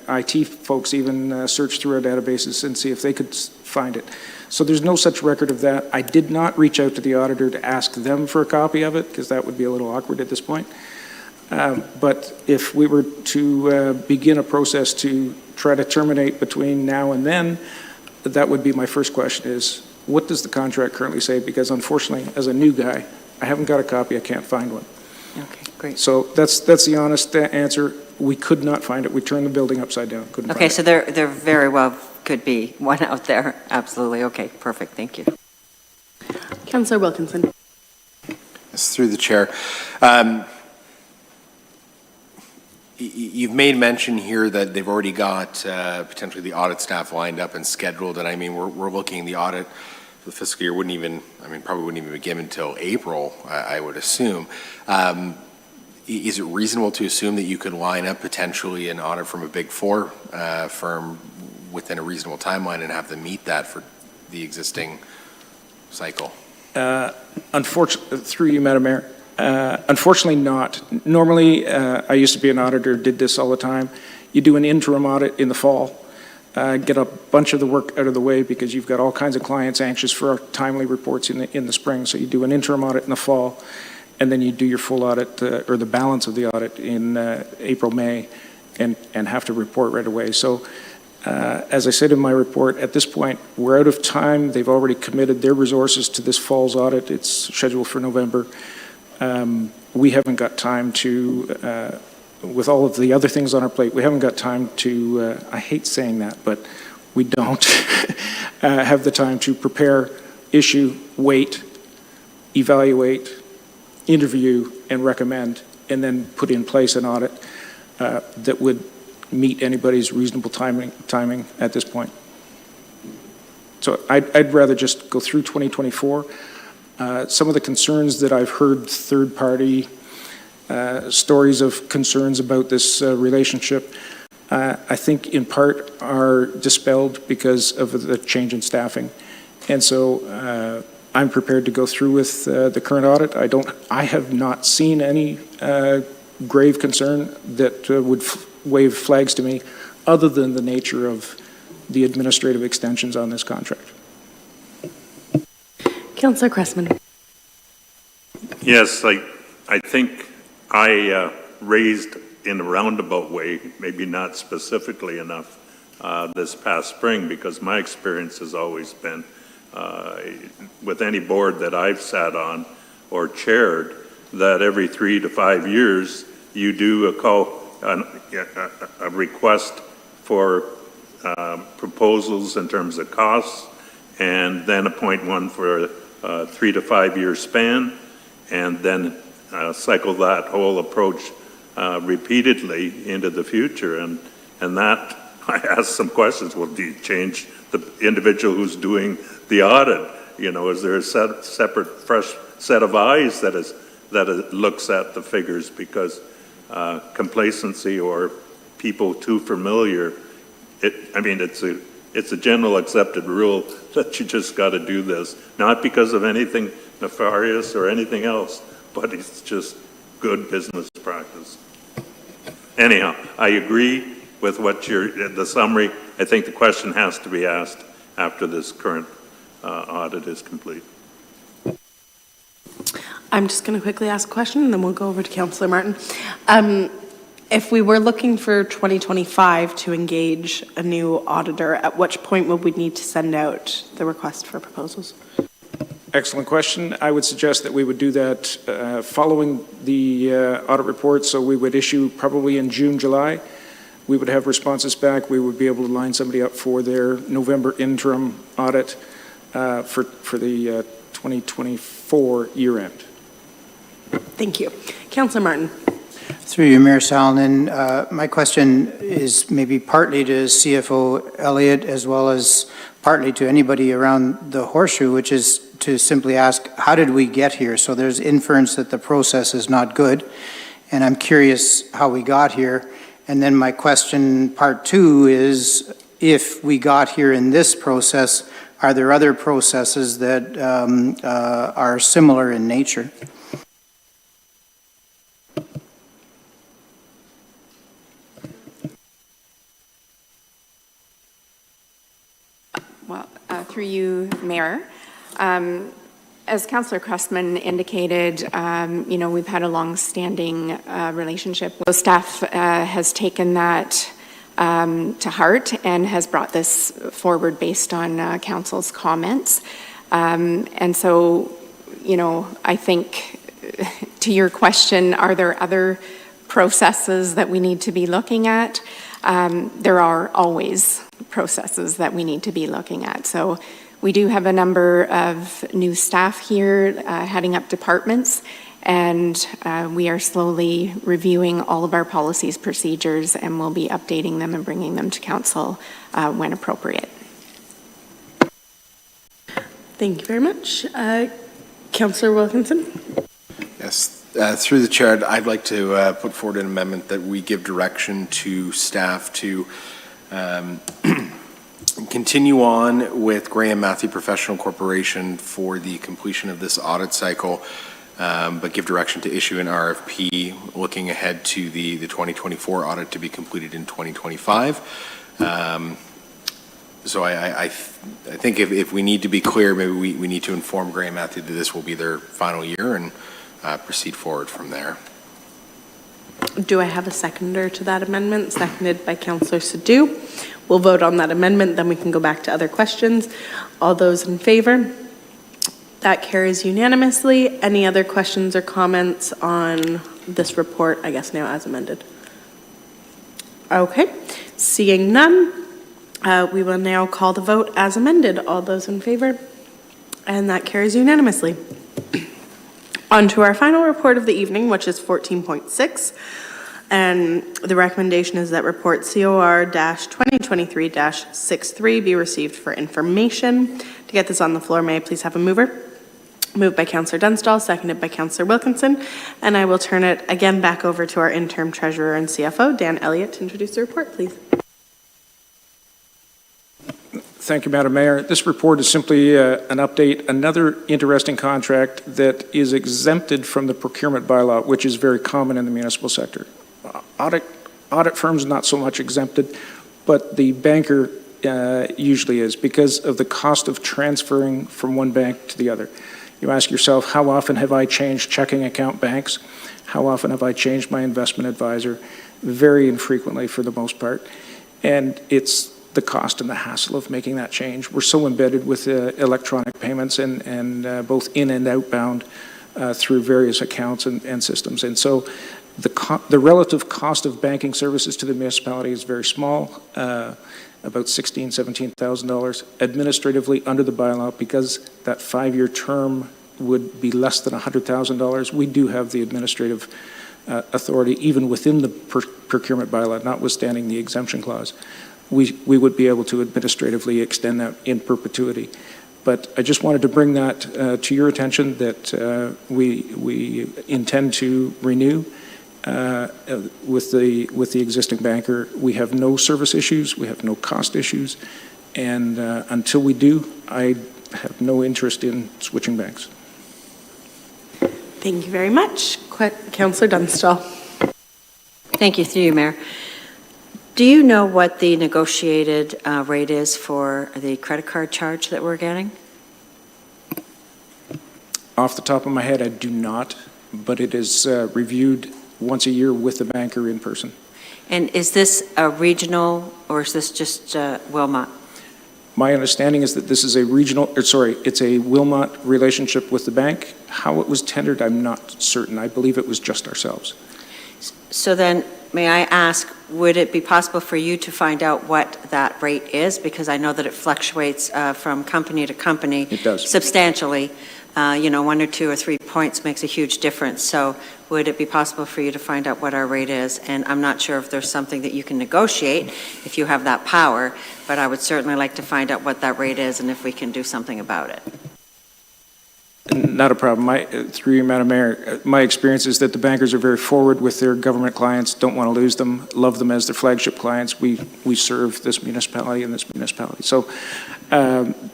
IT folks even search through our databases and see if they could find it. So there's no such record of that. I did not reach out to the auditor to ask them for a copy of it because that would be a little awkward at this point. But if we were to begin a process to try to terminate between now and then, that would be my first question is, what does the contract currently say? Because unfortunately, as a new guy, I haven't got a copy, I can't find one. Okay, great. So that's the honest answer. We could not find it. We turned the building upside down, couldn't Okay, find so there very well could be one out there. Absolutely. Okay, perfect. Thank you. Councillor Wilkinson. Yes, through the chair. You've made mention here that they've already got potentially the audit staff lined up and scheduled, and I mean, we're looking, the audit for the fiscal year probably wouldn't even begin until April, I would assume. Is it reasonable to assume that you could line up potentially an audit from a Big Four firm within a reasonable timeline and have them meet that for the existing cycle? Unfortunately, through you, Madam Mayor, unfortunately not. Normally, I used to be an auditor, did this all the time. You do an interim audit in the fall, get a bunch of the work out of the way because you've got all kinds of clients anxious for timely reports in the spring. So you do an interim audit in the fall, and then you do your full audit or the balance of the audit in April, May, and have to report right away. So as I said in my report, at this point, we're out of time. They've already committed their resources to this fall's audit. It's scheduled for November. We haven't got time to, with all of the other things on our plate, we haven't got time to, I hate saying that, but we don't have the time to prepare, issue, wait, evaluate, interview, and recommend, and then put in place an audit that would meet anybody's reasonable timing at this point. So I'd rather just go through 2024. Some of the concerns that I've heard, third-party stories of concerns about this relationship, I think in part are dispelled because of the change in staffing. And so I'm prepared to go through with the current audit. I have not seen any grave concern that would wave flags to me other than the nature of the administrative extensions on this contract. Councillor Cressman. Yes, I think I raised in a roundabout way, maybe not specifically enough, this past spring, because my experience has always been with any board that I've sat on or chaired, that every 3 to 5 years you do a request for proposals in terms of costs, and then appoint one for a 3 to 5 year span, and then cycle that whole approach repeatedly into the future. And that, I asked some questions. Well, do you change the individual who's doing the audit? You know, is there a separate, fresh set of eyes that looks at the figures? Because complacency or people too familiar, it's a general accepted rule that you just got to do this, not because of anything nefarious or anything else, but it's just good business practice. Anyhow, I agree with what the summary. I think the question has to be asked after this current audit is complete. I'm just going to quickly ask a question, and then we'll go over to Councillor Martin. If we were looking for 2025 to engage a new auditor, at which point would we need to send out the request for proposals? Excellent question. I would suggest that we would do that following the audit report, so we would issue probably in June, July. We would have responses back. We would be able to line somebody up for their November interim audit for the 2024 year end. Thank you. Councillor Martin. Through you, Mayor Salonen, my question is maybe partly to CFO Elliott as well as partly to anybody around the horseshoe, which is to simply ask, how did we get here? So there's inference that the process is not good, and I'm curious how we got here. And then my question, part two, is if we got here in this process, are there other processes that are similar in nature? Well, through you, Mayor. As Councillor Cressman indicated, we've had a long-standing relationship. The staff has taken that to heart and has brought this forward based on Council's comments. And so, I think to your question, are there other processes that we need to be looking at? There are always processes that we need to be looking at. So we do have a number of new staff here heading up departments, and we are slowly reviewing all of our policies, procedures, and we'll be updating them and bringing them to council when appropriate. Thank you very much. Councillor Wilkinson. Yes, through the chair, I'd like to put forward an amendment that we give direction to staff to continue on with Graham Matthew Professional Corporation for the completion of this audit cycle, but give direction to issue an RFP looking ahead to the 2024 audit to be completed in 2025. So I think if we need to be clear, maybe we need to inform Graham Matthew that this will be their final year and proceed forward from there. Do I have a seconder to that amendment? Seconded by Councillor Sadhu. We'll vote on that amendment, then we can go back to other questions. All those in favor? That carries unanimously. Any other questions or comments on this report, I guess now as amended? Okay, seeing none, we will now call the vote as amended. All those in favor? And that carries unanimously. On to our final report of the evening, which is 14.6. And the recommendation is that report COR-2023-63 be received for information. To get this on the floor, may I please have a mover? Moved by Councillor Dunstall, seconded by Councillor Wilkinson. And I will turn it again back over to our interim treasurer and CFO, Dan Elliott, to introduce the report, please. Thank you, Madam Mayor. This report is simply an update, another interesting contract that is exempted from the procurement bylaw, which is very common in the municipal sector. Audit firms not so much exempted, but the banker usually is because of the cost of transferring from one bank to the other. You ask yourself, how often have I changed checking account banks? How often have I changed my investment advisor? Very infrequently for the most part. And it's the cost and the hassle of making that change. We're so embedded with electronic payments and both in and outbound through various accounts and systems. And so the relative cost of banking services to the municipality is very small, about $16,000, $17,000 administratively under the bylaw. Because that 5-year term would be less than $100,000, we do have the administrative authority, even within the procurement bylaw, notwithstanding the exemption clause. We would be able to administratively extend that in perpetuity. But I just wanted to bring that to your attention that we intend to renew with the existing banker. We have no service issues, we have no cost issues, and until we do, I have no interest in switching banks. Thank you very much. Councillor Dunstall. Thank you, through you, Mayor. Do you know what the negotiated rate is for the credit card charge that we're getting? Off the top of my head, I do not, but it is reviewed once a year with the banker in person. And is this a regional, or is this just Wilmot? My understanding is that this is it's a Wilmot relationship with the bank. How it was tendered, I'm not certain. I believe it was just ourselves. So then, may I ask, would it be possible for you to find out what that rate is? Because I know that it fluctuates from company to company. It does. Substantially. 1 or 2 or 3 points makes a huge difference. So would it be possible for you to find out what our rate is? And I'm not sure if there's something that you can negotiate if you have that power, but I would certainly like to find out what that rate is and if we can do something about it. Not a problem. Through you, Madam Mayor, my experience is that the bankers are very forward with their government clients, don't want to lose them, love them as their flagship clients. We serve this municipality and this municipality. So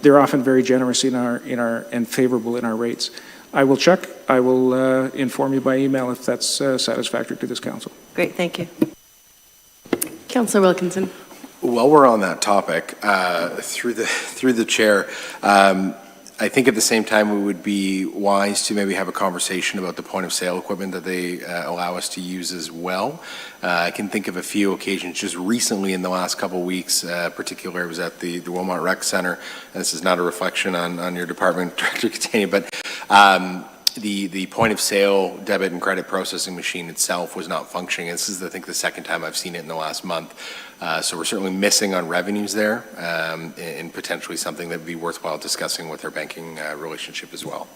they're often very generous and favorable in our rates. I will check. I will inform you by email if that's satisfactory to this council. Great, thank you. Councillor Wilkinson. While we're on that topic, through the chair, I think at the same time we would be wise to maybe have a conversation about the point of sale equipment that they allow us to use as well. I can think of a few occasions just recently in the last couple of weeks, particularly I was at the Wilmot Rec Center, and this is not a reflection on your department, Director Catania, but the point of sale debit and credit processing machine itself was not functioning. This is, I think, the second time I've seen it in the last month. So we're certainly missing on revenues there, and potentially something that would be worthwhile discussing with our banking relationship as well.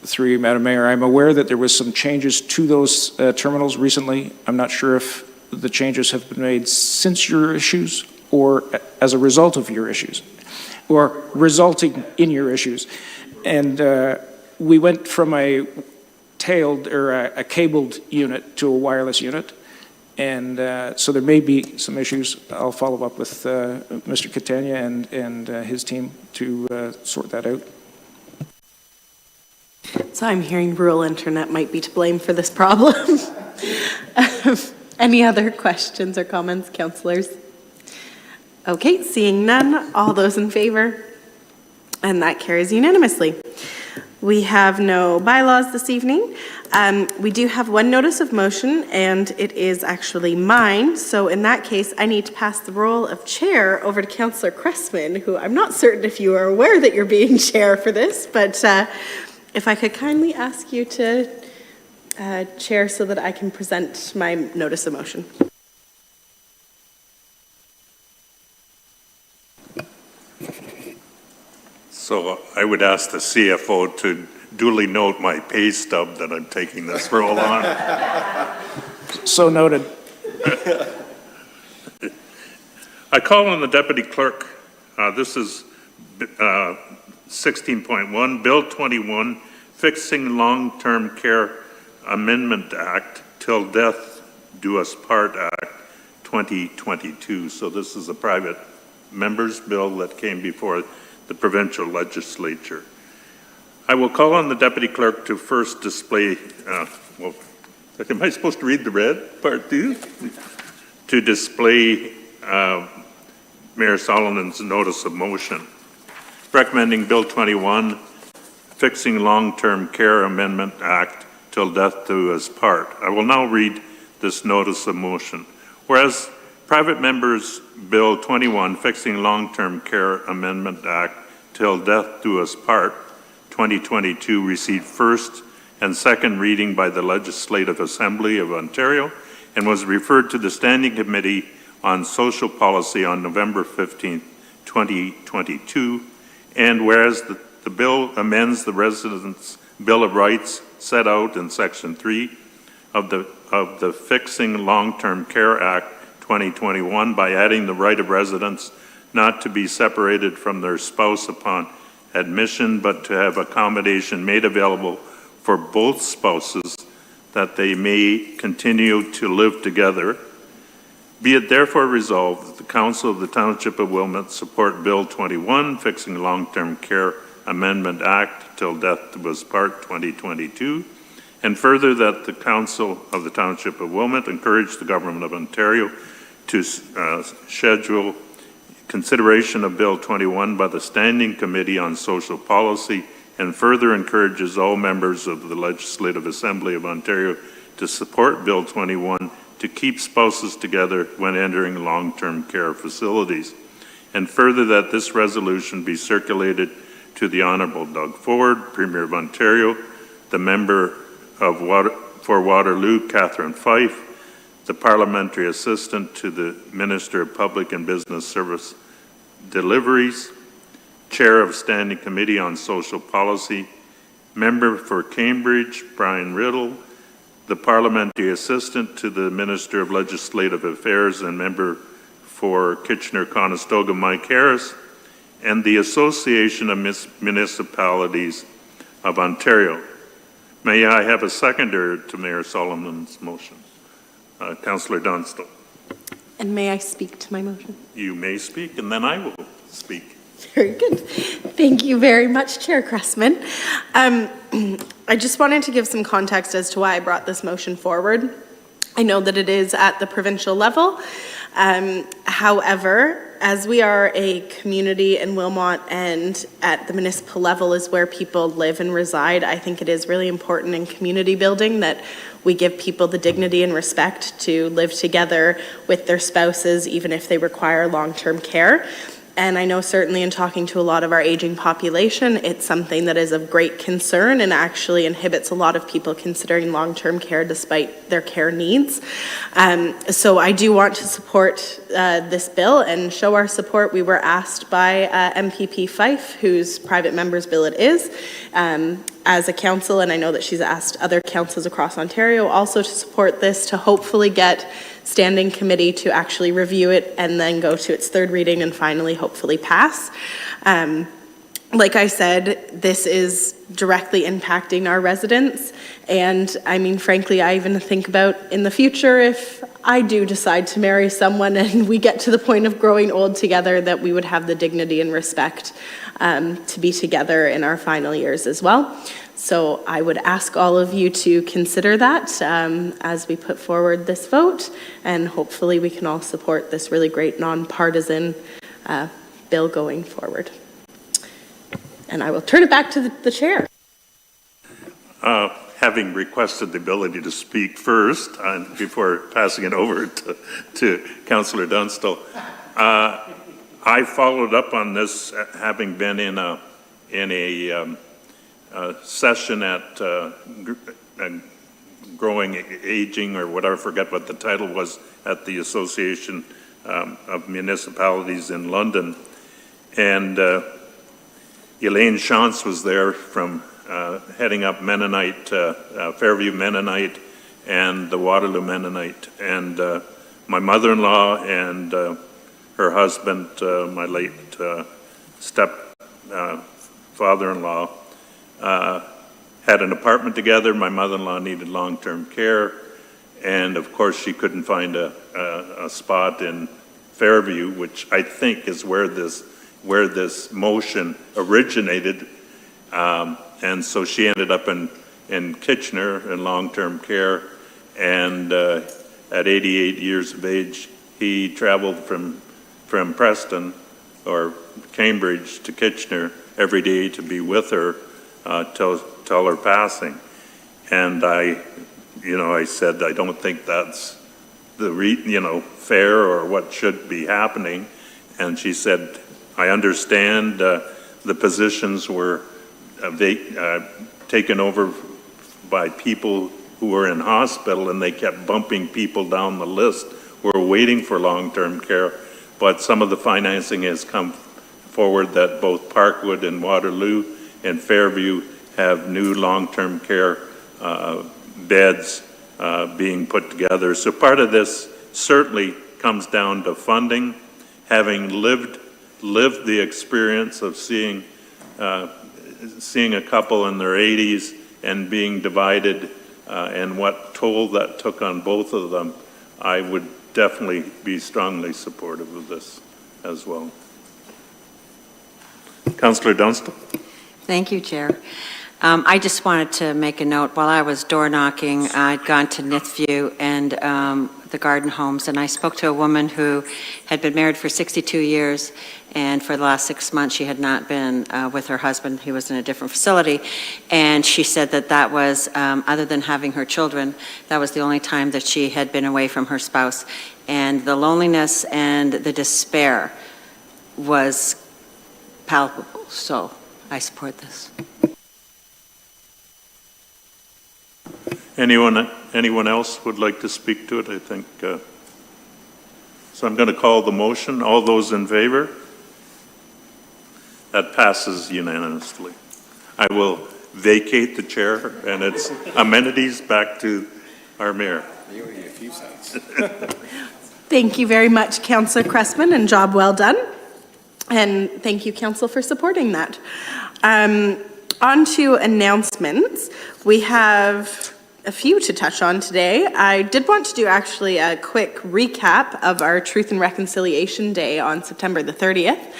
Through you, Madam Mayor, I'm aware that there was some changes to those terminals recently. I'm not sure if the changes have been made since your issues or as a result of your issues, or resulting in your issues. And we went from a tailed or a cabled unit to a wireless unit. And so there may be some issues. I'll follow up with Mr. Catania and his team to sort that out. So I'm hearing rural internet might be to blame for this problem. Any other questions or comments, councillors? Okay, seeing none, all those in favor? And that carries unanimously. We have no bylaws this evening. We do have one notice of motion, and it is actually mine. So in that case, I need to pass the role of chair over to Councillor Cressman, who I'm not certain if you are aware that you're being chair for this, but if I could kindly ask you to chair so that I can present my notice of motion. So I would ask the CFO to duly note my pay stub that I'm taking this role on. So noted. I call on the Deputy Clerk. This is 16.1, Bill 21, Fixing Long-Term Care Amendment Act, Till Death Do Us Part Act 2022. So this is a private member's bill that came before the provincial legislature. I will call on the Deputy Clerk to first display, am I supposed to read the red part too? To display Mayor Solomon's notice of motion, recommending Bill 21, Fixing Long-Term Care Amendment Act, Till Death Do Us Part. I will now read this notice of motion. Whereas Private Members Bill 21, Fixing Long-Term Care Amendment Act, Till Death Do Us Part, 2022, received first and second reading by the Legislative Assembly of Ontario and was referred to the Standing Committee on Social Policy on November 15, 2022. And whereas the bill amends the Residents' Bill of Rights set out in Section 3 of the Fixing Long-Term Care Act 2021 by adding the right of residents not to be separated from their spouse upon admission, but to have accommodation made available for both spouses that they may continue to live together. Be it therefore resolved that the Council of the Township of Wilmot support Bill 21, Fixing Long-Term Care Amendment Act, Till Death Do Us Part 2022, and further that the Council of the Township of Wilmot encourage the Government of Ontario to schedule consideration of Bill 21 by the Standing Committee on Social Policy, and further encourages all members of the Legislative Assembly of Ontario to support Bill 21 to keep spouses together when entering long-term care facilities. And further, that this resolution be circulated to the Honourable Doug Ford, Premier of Ontario, the Member for Waterloo, Catherine Fife, the Parliamentary Assistant to the Minister of Public and Business Service Deliveries, Chair of Standing Committee on Social Policy, Member for Cambridge, Brian Riddle, the Parliamentary Assistant to the Minister of Legislative Affairs and Member for Kitchener-Conestoga, Mike Harris, and the Association of Municipalities of Ontario. May I have a seconder to Mayor Solomon's motion? Councillor Dunstall. And may I speak to my motion? You may speak, and then I will speak. Very good. Thank you very much, Chair Cressman. I just wanted to give some context as to why I brought this motion forward. I know that it is at the provincial level. However, as we are a community in Wilmot and at the municipal level is where people live and reside, I think it is really important in community building that we give people the dignity and respect to live together with their spouses, even if they require long-term care. And I know certainly in talking to a lot of our aging population, it's something that is of great concern and actually inhibits a lot of people considering long-term care despite their care needs. So I do want to support this bill and show our support. We were asked by MPP Fife, whose private member's bill it is, as a council, and I know that she's asked other councils across Ontario also to support this, to hopefully get standing committee to actually review it and then go to its third reading and finally hopefully pass. Like I said, this is directly impacting our residents, and I mean, frankly, I even think about in the future if I do decide to marry someone and we get to the point of growing old together, that we would have the dignity and respect to be together in our final years as well. So I would ask all of you to consider that as we put forward this vote, and hopefully we can all support this really great nonpartisan bill going forward. And I will turn it back to the chair. Having requested the ability to speak first before passing it over to Councillor Dunstall, I followed up on this, having been in a session at Growing Aging or whatever, I forget what the title was, at the Association of Municipalities in London. And Elaine Shantz was there from heading up Mennonite, Fairview Mennonite and the Waterloo Mennonite. And my mother-in-law and her husband, my late father-in-law, had an apartment together. My mother-in-law needed long-term care, and of course she couldn't find a spot in Fairview, which I think is where this motion originated, and so she ended up in Kitchener in long-term care, and at 88 years of age, he traveled from Preston or Cambridge to Kitchener every day to be with her till her passing. And I said, I don't think that's fair or what should be happening. And she said, I understand the positions were taken over by people who were in hospital, and they kept bumping people down the list who were waiting for long-term care. But some of the financing has come forward that both Parkwood and Waterloo and Fairview have new long-term care beds being put together. So part of this certainly comes down to funding. Having lived the experience of seeing a couple in their 80s and being divided and what toll that took on both of them, I would definitely be strongly supportive of this as well. Councillor Dunstall. Thank you, Chair. I just wanted to make a note. While I was door knocking, I'd gone to Nithview, and the garden homes. And I spoke to a woman who had been married for 62 years, and for the last 6 months, she had not been with her husband. He was in a different facility. And she said that that was, other than having her children, that was the only time that she had been away from her spouse. And the loneliness and the despair was palpable. So I support this. Anyone else would like to speak to it? I think, so I'm going to call the motion. All those in favor? That passes unanimously. I will vacate the chair and its amenities back to our mayor. Thank you very much, Councillor Cressman, and job well done. And thank you, Council, for supporting that. On to announcements. We have a few to touch on today. I did want to do actually a quick recap of our Truth and Reconciliation Day on September the 30th.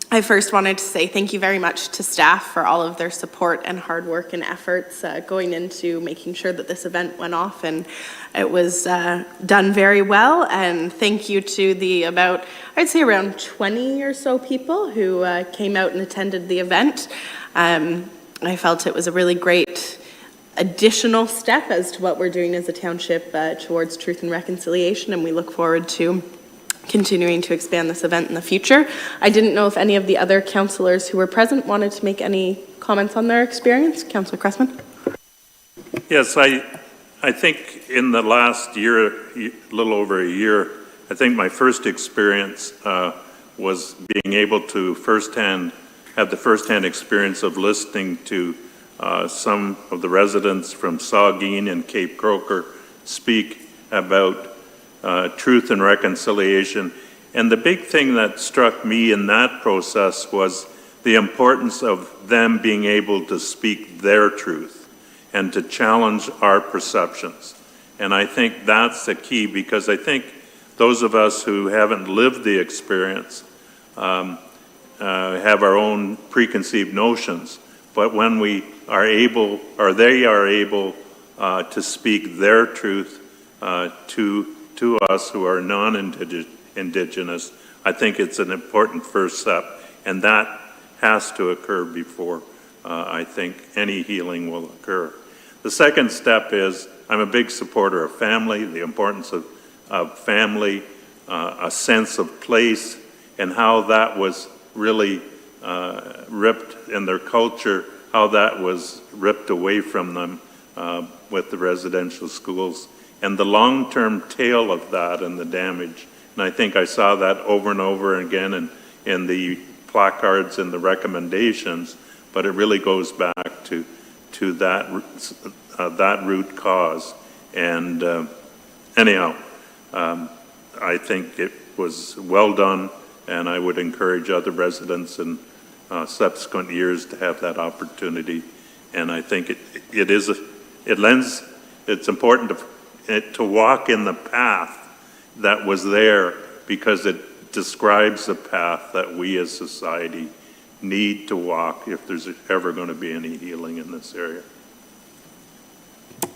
I first wanted to say thank you very much to staff for all of their support and hard work and efforts going into making sure that this event went off, and it was done very well. And thank you to the I'd say around 20 or so people who came out and attended the event. I felt it was a really great additional step as to what we're doing as a township towards truth and reconciliation, and we look forward to continuing to expand this event in the future. I didn't know if any of the other councillors who were present wanted to make any comments on their experience. Councillor Cressman? Yes, I think in the last year, a little over a year, I think my first experience was being able to have the firsthand experience of listening to some of the residents from Saugeen and Cape Croker speak about truth and reconciliation. And the big thing that struck me in that process was the importance of them being able to speak their truth and to challenge our perceptions. And I think that's the key, because I think those of us who haven't lived the experience have our own preconceived notions. But when we are able, or they are able to speak their truth to us who are non-Indigenous, I think it's an important first step, and that has to occur before I think any healing will occur. The second step is I'm a big supporter of family, the importance of family, a sense of place, and how that was really ripped in their culture, how that was ripped away from them with the residential schools, and the long-term tail of that and the damage. And I think I saw that over and over again in the placards and the recommendations, but it really goes back to that root cause. And anyhow, I think it was well done, and I would encourage other residents in subsequent years to have that opportunity. And I think it's important to walk in the path that was there, because it describes the path that we as society need to walk if there's ever going to be any healing in this area.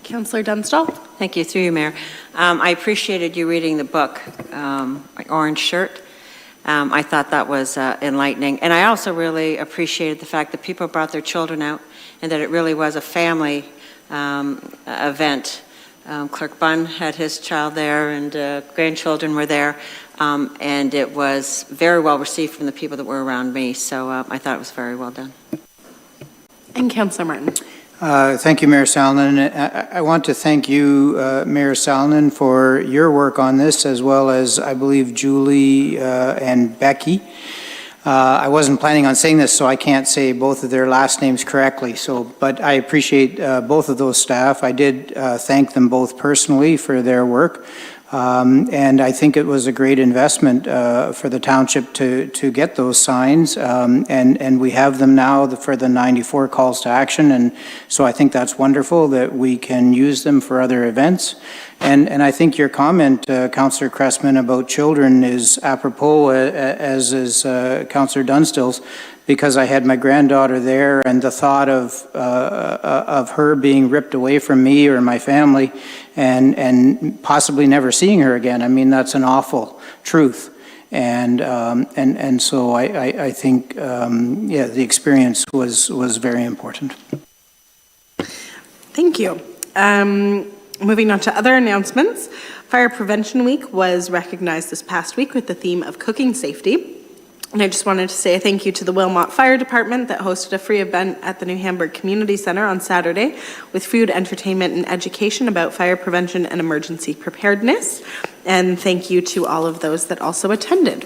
Councillor Dunstall? Thank you, through you, Mayor. I appreciated you reading the book, My Orange Shirt. I thought that was enlightening. And I also really appreciated the fact that people brought their children out and that it really was a family event. Clerk Bunn had his child there, and grandchildren were there, and it was very well received from the people that were around me, so I thought it was very well done. And Councillor Martin? Thank you, Mayor Salonen. I want to thank you, Mayor Salonen, for your work on this, as well as, I believe, Julie and Becky. I wasn't planning on saying this, so I can't say both of their last names correctly. But I appreciate both of those staff. I did thank them both personally for their work. And I think it was a great investment for the township to get those signs. And we have them now for the 94 calls to action. And so I think that's wonderful that we can use them for other events. And I think your comment, Councillor Cressman, about children is apropos, as is Councillor Dunstill's, because I had my granddaughter there, and the thought of her being ripped away from me or my family and possibly never seeing her again, I mean, that's an awful truth. And so I think, yeah, the experience was very important. Thank you. Moving on to other announcements, Fire Prevention Week was recognized this past week with the theme of cooking safety. And I just wanted to say a thank you to the Wilmot Fire Department that hosted a free event at the New Hamburg Community Centre on Saturday with food, entertainment, and education about fire prevention and emergency preparedness. And thank you to all of those that also attended.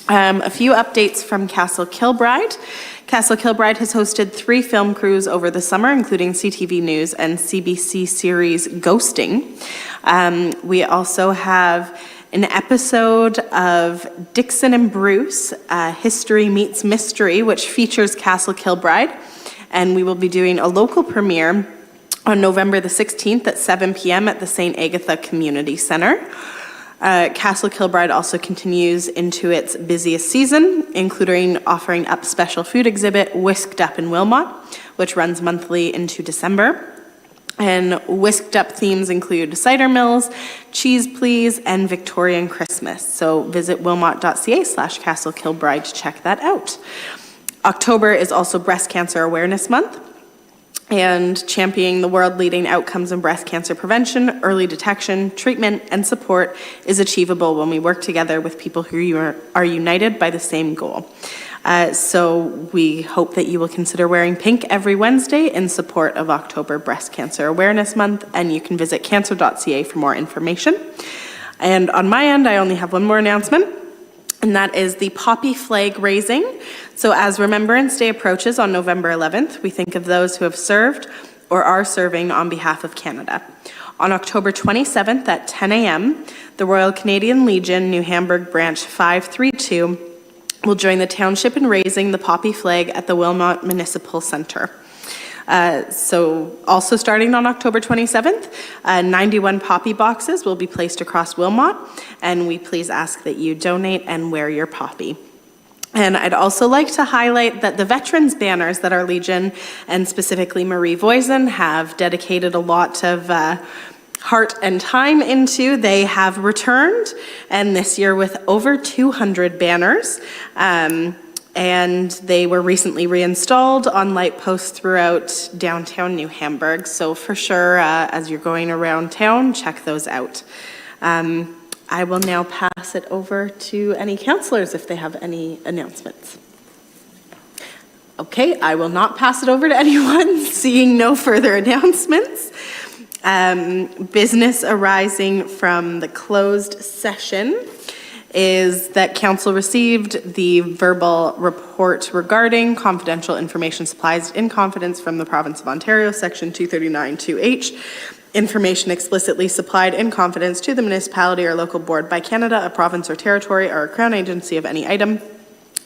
A few updates from Castle Kilbride. Castle Kilbride has hosted 3 film crews over the summer, including CTV News and CBC series Ghosting. We also have an episode of Dixon and Bruce, History Meets Mystery, which features Castle Kilbride. And we will be doing a local premiere on November the 16th at 7 p.m. at the St. Agatha Community Centre. Castle Kilbride also continues into its busiest season, including offering up special food exhibit Whisked Up in Wilmot, which runs monthly into December. And Whisked Up themes include cider mills, cheese please, and Victorian Christmas. So visit wilmot.ca/Castle Kilbride to check that out. October is also Breast Cancer Awareness Month, and championing the world-leading outcomes in breast cancer prevention, early detection, treatment, and support is achievable when we work together with people who are united by the same goal. So we hope that you will consider wearing pink every Wednesday in support of October Breast Cancer Awareness Month, and you can visit cancer.ca for more information. And on my end, I only have one more announcement, and that is the poppy flag raising. So as Remembrance Day approaches on November 11th, we think of those who have served or are serving on behalf of Canada. On October 27th at 10 a.m., the Royal Canadian Legion, New Hamburg Branch 532, will join the township in raising the poppy flag at the Wilmot Municipal Centre. So also starting on October 27th, 91 poppy boxes will be placed across Wilmot, and we please ask that you donate and wear your poppy. And I'd also like to highlight that the veterans banners that our Legion, and specifically Marie Voisin, have dedicated a lot of heart and time into, they have returned, and this year with over 200 banners. And they were recently reinstalled on light posts throughout downtown New Hamburg. So for sure, as you're going around town, check those out. I will now pass it over to any councillors if they have any announcements. Okay, I will not pass it over to anyone, seeing no further announcements. Business arising from the closed session is that council received the verbal report regarding confidential information supplies in confidence from the province of Ontario, section 239(2)H. Information explicitly supplied in confidence to the municipality or local board by Canada, a province or territory, or a crown agency of any item.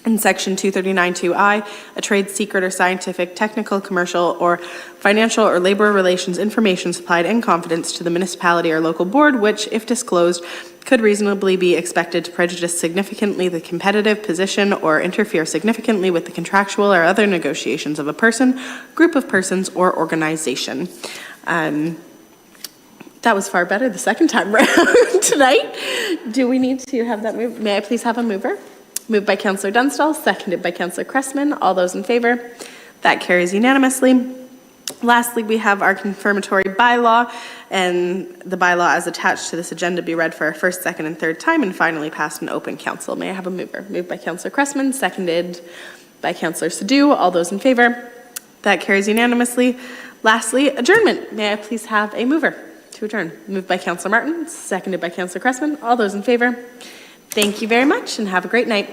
In section 239(2)I, a trade secret or scientific, technical, commercial, or financial or labor relations information supplied in confidence to the municipality or local board, which, if disclosed, could reasonably be expected to prejudice significantly the competitive position or interfere significantly with the contractual or other negotiations of a person, group of persons, or organization. That was far better the second time around tonight. Do we need to have that move? May I please have a mover? Moved by Councillor Dunstall, seconded by Councillor Cressman. All those in favor? That carries unanimously. Lastly, we have our confirmatory bylaw, and the bylaw as attached to this agenda be read for a first, second, and third time, and finally passed in open council. May I have a mover? Moved by Councillor Cressman, seconded by Councillor Sadhu. All those in favor? That carries unanimously. Lastly, adjournment. May I please have a mover to adjourn? Moved by Councillor Martin, seconded by Councillor Cressman. All those in favor? Thank you very much, and have a great night.